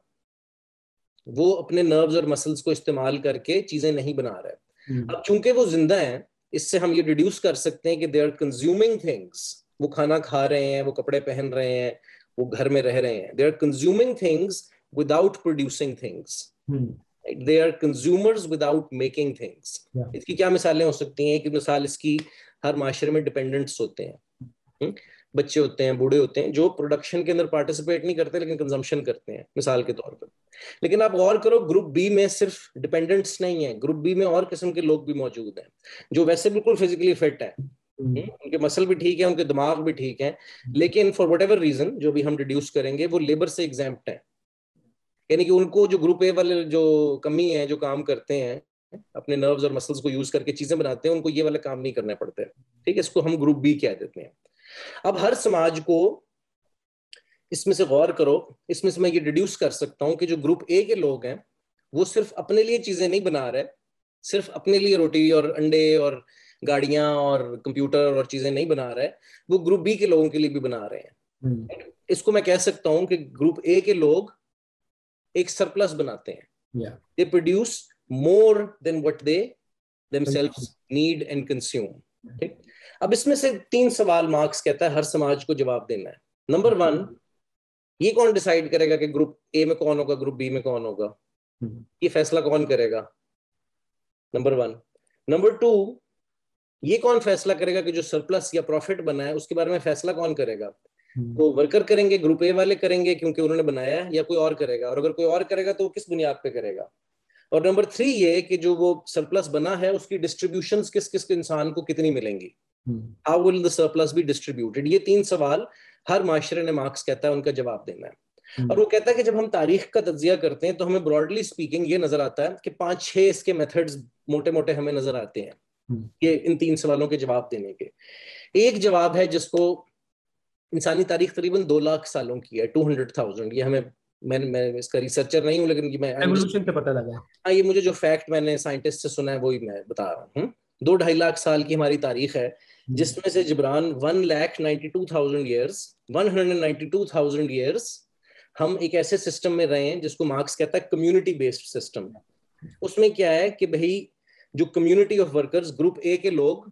وہ اپنے نروز اور مسلز کو استعمال کر کے چیزیں نہیں بنا رہا. اب چونکہ وہ زندہ ہیں, اس سے ہم یہ ڈیڈیوس کر سکتے ہیں کہ دے آر کنزیومنگ تھنگس. وہ کھانا کھا رہے ہیں, وہ کپڑے پہن رہے ہیں, وہ گھر میں رہ رہے ہیں. They are consuming things without producing things. They are consumers without making things. اس کی کیا مثالیں ہو سکتی ہیں؟ کہ مثال اس کی, ہر معاشرے میں ڈپینڈنٹس ہوتے ہیں, بچے ہوتے ہیں, بوڑھے ہوتے ہیں, جو پروڈکشن کے اندر پارٹیسپیٹ نہیں کرتے لیکن کنزمپشن کرتے ہیں, مثال کے طور پر. لیکن آپ غور کرو, گروپ بی میں صرف ڈپینڈنٹس نہیں ہیں, گروپ بی میں اور قسم کے لوگ بھی موجود ہیں جو ویسے بالکل فزیکلی فٹ ہیں, ان کے مسل بھی ٹھیک ہیں, ان کے دماغ بھی ٹھیک ہیں, لیکن فار وٹ ایور ریزن جو بھی ہم ڈیڈیوس کریں گے وہ لیبر سے ایگزیمپٹ ہیں. یعنی کہ ان کو جو گروپ اے والے جو کمی ہے, جو کام کرتے ہیں اپنے نروز اور مسلز کو یوز کر کے چیزیں بناتے ہیں, ان کو یہ والے کام نہیں کرنے پڑتے. ٹھیک ہے, اس کو ہم گروپ بی کہہ دیتے ہیں. اب ہر سماج کو اس میں سے غور کرو, اس میں سے میں یہ ڈیڈیوس کر سکتا ہوں کہ جو گروپ اے کے لوگ ہیں وہ صرف اپنے لیے چیزیں نہیں بنا رہے, صرف اپنے لیے روٹی اور انڈے اور گاڑیاں اور کمپیوٹر اور چیزیں نہیں بنا رہے, وہ گروپ بی کے لوگوں کے لیے بھی بنا رہے ہیں. اس کو میں کہہ سکتا ہوں کہ گروپ اے کے لوگ ایک سرپلس بناتے ہیں. They produce more than what they themselves need and consume. ٹھیک, اب اس میں سے 3 سوال مارکس کہتا ہے ہر سماج کو جواب دینا ہے. نمبر 1, یہ کون ڈیسائیڈ کرے گا کہ گروپ اے میں کون ہوگا, گروپ بی میں کون ہوگا؟ یہ فیصلہ کون کرے گا؟ نمبر 1. نمبر 2, یہ کون فیصلہ کرے گا کہ جو سرپلس یا پروفٹ بنا ہے اس کے بارے میں فیصلہ کون کرے گا؟ وہ ورکر کریں گے, گروپ اے والے کریں گے کیونکہ انہوں نے بنایا ہے, یا کوئی اور کرے گا؟ اور اگر کوئی اور کرے گا تو وہ کس بنیاد پہ کرے گا؟ اور نمبر 3 یہ کہ جو وہ سرپلس بنا ہے اس کی ڈسٹریبیوشنز کس انسان کو کتنی ملیں گی؟ How will the surplus be distributed? یہ 3 سوال ہر معاشرے نے مارکس کہتا ہے ان کا جواب دینا ہے. اور وہ کہتا ہے کہ جب ہم تاریخ کا تجزیہ کرتے ہیں تو ہمیں براڈلی اسپیکنگ یہ نظر آتا ہے کہ 5-6 اس کے میتھڈز موٹے موٹے ہمیں نظر آتے ہیں کہ ان 3 سوالوں کے جواب دینے کے. ایک جواب ہے جس کو انسانی تاریخ تقریباً 2 لاکھ سالوں کی ہے, 200,000. یہ ہمیں, میں اس کا ریسرچر نہیں ہوں لیکن یہ میں ایوولوشن سے پتہ لگا. ہاں, یہ مجھے جو فیکٹ میں نے سائنٹسٹ سے سنا ہے وہی میں بتا رہا ہوں. 2-2.5 لاکھ سال کی ہماری تاریخ ہے, جس میں سے جبران 192,000 ایئرس 192,000 ایئرس ہم ایک ایسے سسٹم میں رہے ہیں جس کو مارکس کہتا ہے کمیونٹی بیسڈ سسٹم. اس میں کیا ہے کہ بھئی جو کمیونٹی آف ورکرز, گروپ اے کے لوگ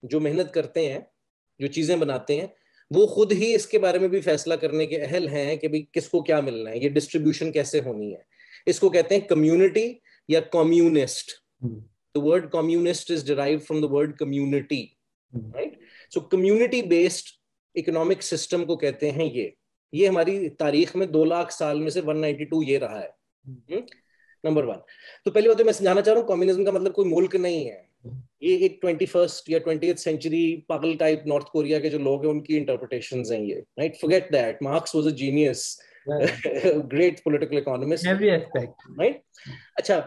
جو محنت کرتے ہیں, جو چیزیں بناتے ہیں, وہ خود ہی اس کے بارے میں بھی فیصلہ کرنے کے اہل ہیں کہ بھئی کس کو کیا ملنا ہے, یہ ڈسٹریبیوشن کیسے ہونی ہے. اس کو کہتے ہیں کمیونٹی یا communist. The word communist is derived from the word community, right? So community based economic system کو کہتے ہیں یہ ہماری تاریخ میں 2 لاکھ سال میں سے 192 یہ رہا ہے. نمبر 1. تو پہلی بات تو میں سمجھانا چاہ رہا ہوں کمیونزم کا مطلب کوئی ملک نہیں ہے, یہ ایک 21st یا 20th سینچری پاگل ٹائپ نارتھ کوریا کے جو لوگ ہیں ان کی انٹرپریٹیشنز ہیں یہ, right? Forget that. Marx was a genius, great political economist, every aspect, right? اچھا,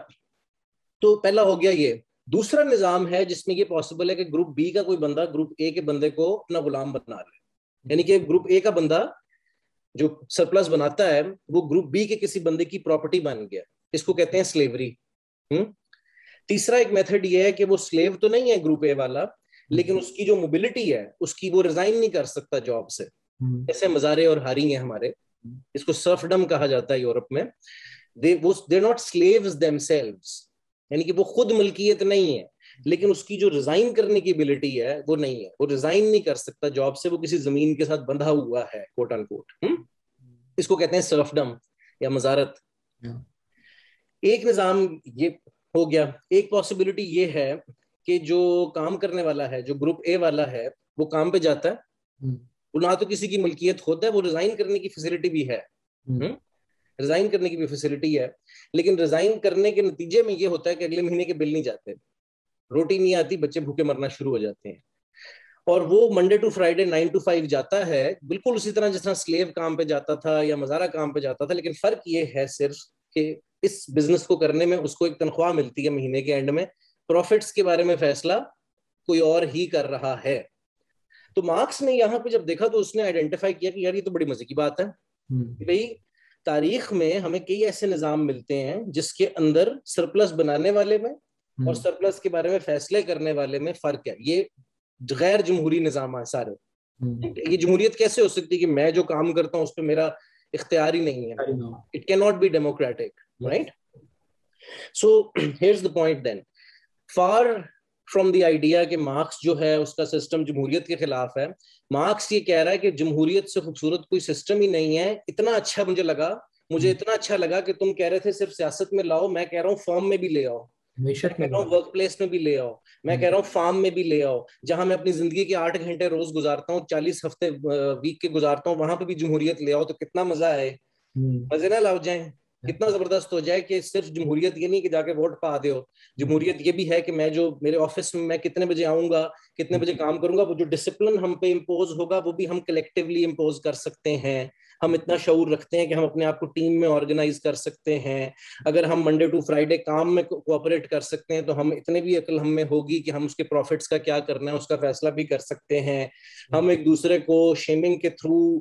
تو پہلا ہو گیا یہ. دوسرا نظام ہے جس میں یہ پاسبل ہے کہ گروپ بی کا کوئی بندہ گروپ اے کے بندے کو اپنا غلام بنا لے, یعنی کہ گروپ اے کا بندہ جو سرپلس بناتا ہے وہ گروپ بی کے کسی بندے کی پراپرٹی بن گیا. اس کو کہتے ہیں سلیوری. تیسرا ایک میتھڈ یہ ہے کہ وہ سلیو تو نہیں ہے گروپ اے والا, لیکن اس کی جو موبلٹی ہے اس کی وہ ریزائن نہیں کر سکتا جاب سے, جیسے مزارے اور ہاری ہیں ہمارے, اس کو سرفڈم کہا جاتا ہے یورپ میں. They're not slaves themselves, یعنی کہ وہ خود ملکیت نہیں ہے, لیکن اس کی جو ریزائن کرنے کی ابیلٹی ہے وہ نہیں ہے. وہ ریزائن نہیں کر سکتا جاب سے, وہ کسی زمین کے ساتھ بندھا ہوا ہے کوٹ ان کوٹ. اس کو کہتے ہیں سرفڈم یا مزارت. ایک نظام یہ ہو گیا. ایک پاسبلٹی یہ ہے کہ جو کام کرنے والا ہے, جو گروپ اے والا ہے, وہ کام پہ جاتا ہے, وہ نہ تو کسی کی ملکیت ہوتا ہے, وہ ریزائن کرنے کی فیسلٹی بھی ہے, ریزائن کرنے کی بھی فیسلٹی ہے, لیکن ریزائن کرنے کے نتیجے میں یہ ہوتا ہے کہ اگلے مہینے کے بل نہیں جاتے, روٹی نہیں آتی, بچے بھوکے مرنا شروع ہو جاتے ہیں. اور وہ منڈے ٹو فرائیڈے 9 to 5 جاتا ہے, بالکل اسی طرح جس طرح سلیو کام پہ جاتا تھا یا مزارہ کام پہ جاتا تھا, لیکن فرق یہ ہے صرف کہ اس بزنس کو کرنے میں اس کو ایک تنخواہ ملتی ہے مہینے کے اینڈ میں, پروفٹس کے بارے میں فیصلہ کوئی اور ہی کر رہا ہے. تو مارکس نے یہاں پہ جب دیکھا تو اس نے آئیڈینٹیفائی کیا کہ یار یہ تو بڑی مزے کی بات ہے کہ بھئی تاریخ میں ہمیں کئی ایسے نظام ملتے ہیں جس کے اندر سرپلس بنانے والے میں اور سرپلس کے بارے میں فیصلے کرنے والے میں فرق ہے. یہ غیر جمہوری نظام ہے سارے. یہ جمہوریت کیسے ہو سکتی ہے کہ میں جو کام کرتا ہوں اس پہ میرا اختیار ہی نہیں ہے. It cannot be democratic, right? So here's the point then. Far from the idea کہ مارکس جو ہے اس کا سسٹم جمہوریت کے خلاف ہے, مارکس یہ کہہ رہا ہے کہ جمہوریت سے خوبصورت کوئی سسٹم ہی نہیں ہے. اتنا اچھا مجھے اتنا اچھا لگا کہ تم کہہ رہے تھے صرف سیاست میں لاؤ, میں کہہ رہا ہوں فارم میں بھی لے آؤ, ورک پلیس میں بھی لے آؤ, میں کہہ رہا ہوں فارم میں بھی لے آؤ, جہاں میں اپنی زندگی کے 8 گھنٹے روز گزارتا ہوں, 40 ہفتے ویک کے گزارتا ہوں, وہاں پہ بھی جمہوریت لے آؤ تو کتنا مزہ آئے, مزے نہ لاؤ جائیں, کتنا زبردست ہو جائے کہ صرف جمہوریت یہ نہیں کہ جا کے ووٹ پا دے ہو, جمہوریت یہ بھی ہے کہ میں جو میرے آفس میں کتنے بجے آؤں گا, کتنے بجے کام کروں گا, وہ جو ڈسپلن ہم پہ امپوز ہوگا وہ بھی ہم کلیکٹیولی امپوز کر سکتے ہیں. ہم اتنا شعور رکھتے ہیں کہ ہم اپنے آپ کو ٹیم میں آرگنائز کر سکتے ہیں. اگر ہم منڈے ٹو فرائیڈے کام میں کوآپریٹ کر سکتے ہیں تو ہم اتنے بھی عقل ہم میں ہوگی کہ ہم اس کے پروفٹس کا کیا کرنا ہے اس کا فیصلہ بھی کر سکتے ہیں. ہم ایک دوسرے کو شیمنگ کے تھرو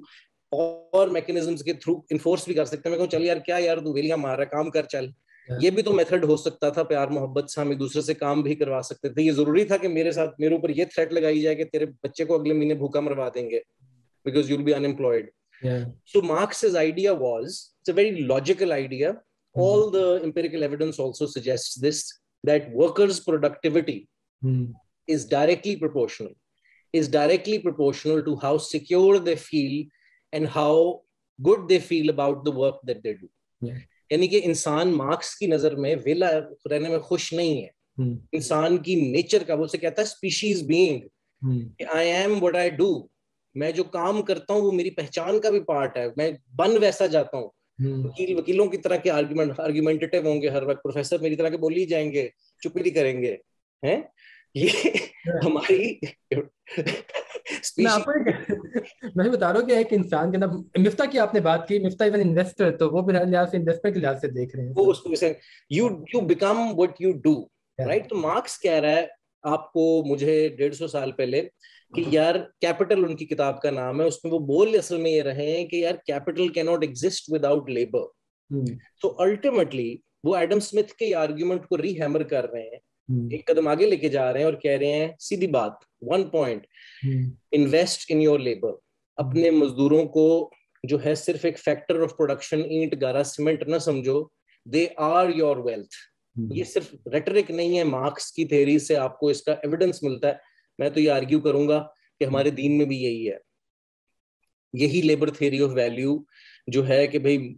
اور میکینزمز کے تھرو انفورس بھی کر سکتے ہیں. میں کہوں چل یار کیا یار تو ویلیاں مار رہا ہے, کام کر چل. یہ بھی تو میتھڈ ہو سکتا تھا, پیار محبت سے ہم ایک دوسرے سے کام بھی کروا سکتے تھے. یہ ضروری تھا کہ میرے اوپر یہ تھریٹ لگائی جائے کہ تیرے بچے کو اگلے مہینے بھوکا مروا دیں گے because you'll be unemployed. So Marx's idea was, it's a very logical idea. All the empirical evidence also suggests this, that workers' productivity is directly proportional to how secure they feel and how good they feel about the work that they do. یعنی کہ انسان مارکس کی نظر میں ویلا رہنے میں خوش نہیں ہے. انسان کی نیچر کا, وہ سے کہتا ہے species being, I am what I do, میں جو کام کرتا ہوں وہ میری پہچان کا بھی پارٹ ہے, میں بن ویسا جاتا ہوں. وکیلوں کی طرح کے آرگیومنٹیٹیو ہوں گے ہر وقت, پروفیسر میری طرح کے بولی جائیں گے, چپ نہیں کریں گے. یہ ہماری میں بتا رہا ہوں کہ ایک انسان کے نام مفتاح کی آپ نے بات کی, مفتاح ایون انویسٹر, تو وہ بھی لحاظ سے انویسٹمنٹ کے لحاظ سے دیکھ رہے ہیں, وہ اس کو you become what you do, right? تو مارکس کہہ رہا ہے آپ کو, مجھے 150 سال پہلے, کہ یار کیپٹل ان کی کتاب کا نام ہے, اس میں وہ بول اصل میں یہ رہے ہیں کہ یار capital cannot exist without labour. تو الٹیمیٹلی وہ ایڈم اسمتھ کے آرگیومنٹ کو ری ہیمر کر رہے ہیں, ایک قدم آگے لے کے جا رہے ہیں اور کہہ رہے ہیں سیدھی بات, 1 point, invest in your labour. اپنے مزدوروں کو جو ہے صرف ایک فیکٹر آف پروڈکشن, اینٹ گارا سیمنٹ نہ سمجھو, دے آر یور ویلتھ. یہ صرف ریٹرک نہیں ہے, مارکس کی تھیوری سے آپ کو اس کا ایویڈنس ملتا ہے. میں تو یہ آرگیو کروں گا کہ ہمارے دین میں بھی یہی ہے, یہی لیبر تھیوری آف ویلیو جو ہے کہ بھئی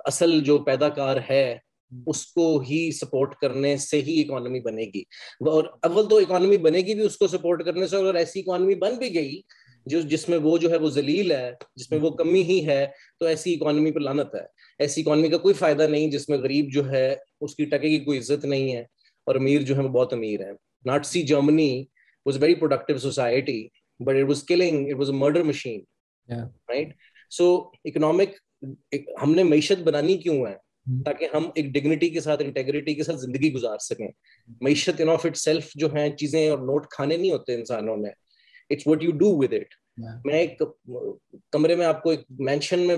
اصل جو پیدا کار ہے اس کو ہی سپورٹ کرنے سے ہی اکانومی بنے گی. اور اول تو اکانومی بنے گی بھی اس کو سپورٹ کرنے سے, اور ایسی اکانومی بن بھی گئی جس میں وہ جو ہے وہ ذلیل ہے, جس میں وہ کمی ہی ہے, تو ایسی اکانومی پہ لعنت ہے. ایسی اکانومی کا کوئی فائدہ نہیں جس میں غریب جو ہے اس کی ٹکے کی کوئی عزت نہیں ہے اور امیر جو ہے وہ بہت امیر ہے. ناٹسی Germany was a very productive society, but it was killing, it was a murder machine. Right? So economic, ہم نے معیشت بنانی کیوں ہے؟ تاکہ ہم ایک ڈگنیٹی کے ساتھ, انٹیگریٹی کے ساتھ زندگی گزار سکیں. معیشت ان آف اٹ سیلف جو ہیں چیزیں اور نوٹ کھانے نہیں ہوتے انسانوں میں, it's what you do with it. میں ایک کمرے میں آپ کو ایک مینشن میں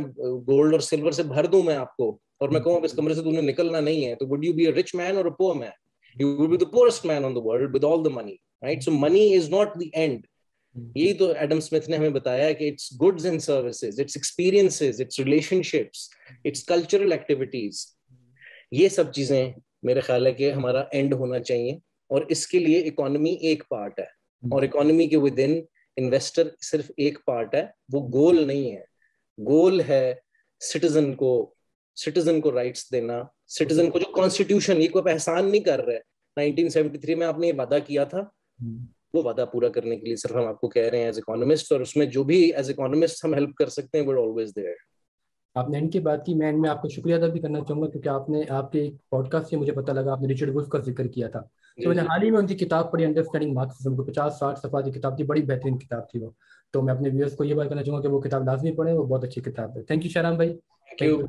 گولڈ اور سلور سے بھر دوں میں آپ کو, اور میں کہوں اس کمرے سے تم نے نکلنا نہیں ہے, تو would you be a rich man or a poor man? You would be the poorest man on the world with all the money, right? So money is not the end. یہی تو ایڈم اسمتھ نے ہمیں بتایا کہ it's goods and services, it's experiences, it's relationships, it's cultural activities. یہ سب چیزیں میرے خیال ہے کہ ہمارا اینڈ ہونا چاہیے. اور اس کے لیے اکانومی ایک پارٹ ہے, اور اکانومی کے ود ان انویسٹر صرف ایک پارٹ ہے, وہ گول نہیں ہے. گول ہے سٹیزن کو رائٹس دینا, سٹیزن کو جو کانسٹیٹیوشن یہ کوئی احسان نہیں کر رہا ہے. 1973 میں آپ نے یہ وعدہ کیا تھا, وہ وعدہ پورا کرنے کے لیے صرف ہم آپ کو کہہ رہے ہیں ایز اکانومسٹ, اور اس میں جو بھی ایز اکانومسٹ ہم ہیلپ کر سکتے ہیں we're always there. آپ نے ان کی بات کی, میں آپ کو شکریہ ادا بھی کرنا چاہوں گا, کیونکہ آپ نے آپ کے پوڈ کاسٹ سے مجھے پتہ لگا آپ نے رچرڈ وولف کا ذکر کیا تھا. تو میں نے حال ہی میں ان کی کتاب پڑھی, انڈرسٹینڈنگ مارکسزم, کو 50-60 صفحات کی کتاب تھی, بڑی بہترین کتاب تھی وہ. تو میں اپنے ویورز کو یہ بات کرنا چاہوں گا کہ وہ کتاب لازمی پڑھیں, وہ بہت اچھی کتاب ہے. تھینک یو شاہرام بھائی. Thank you.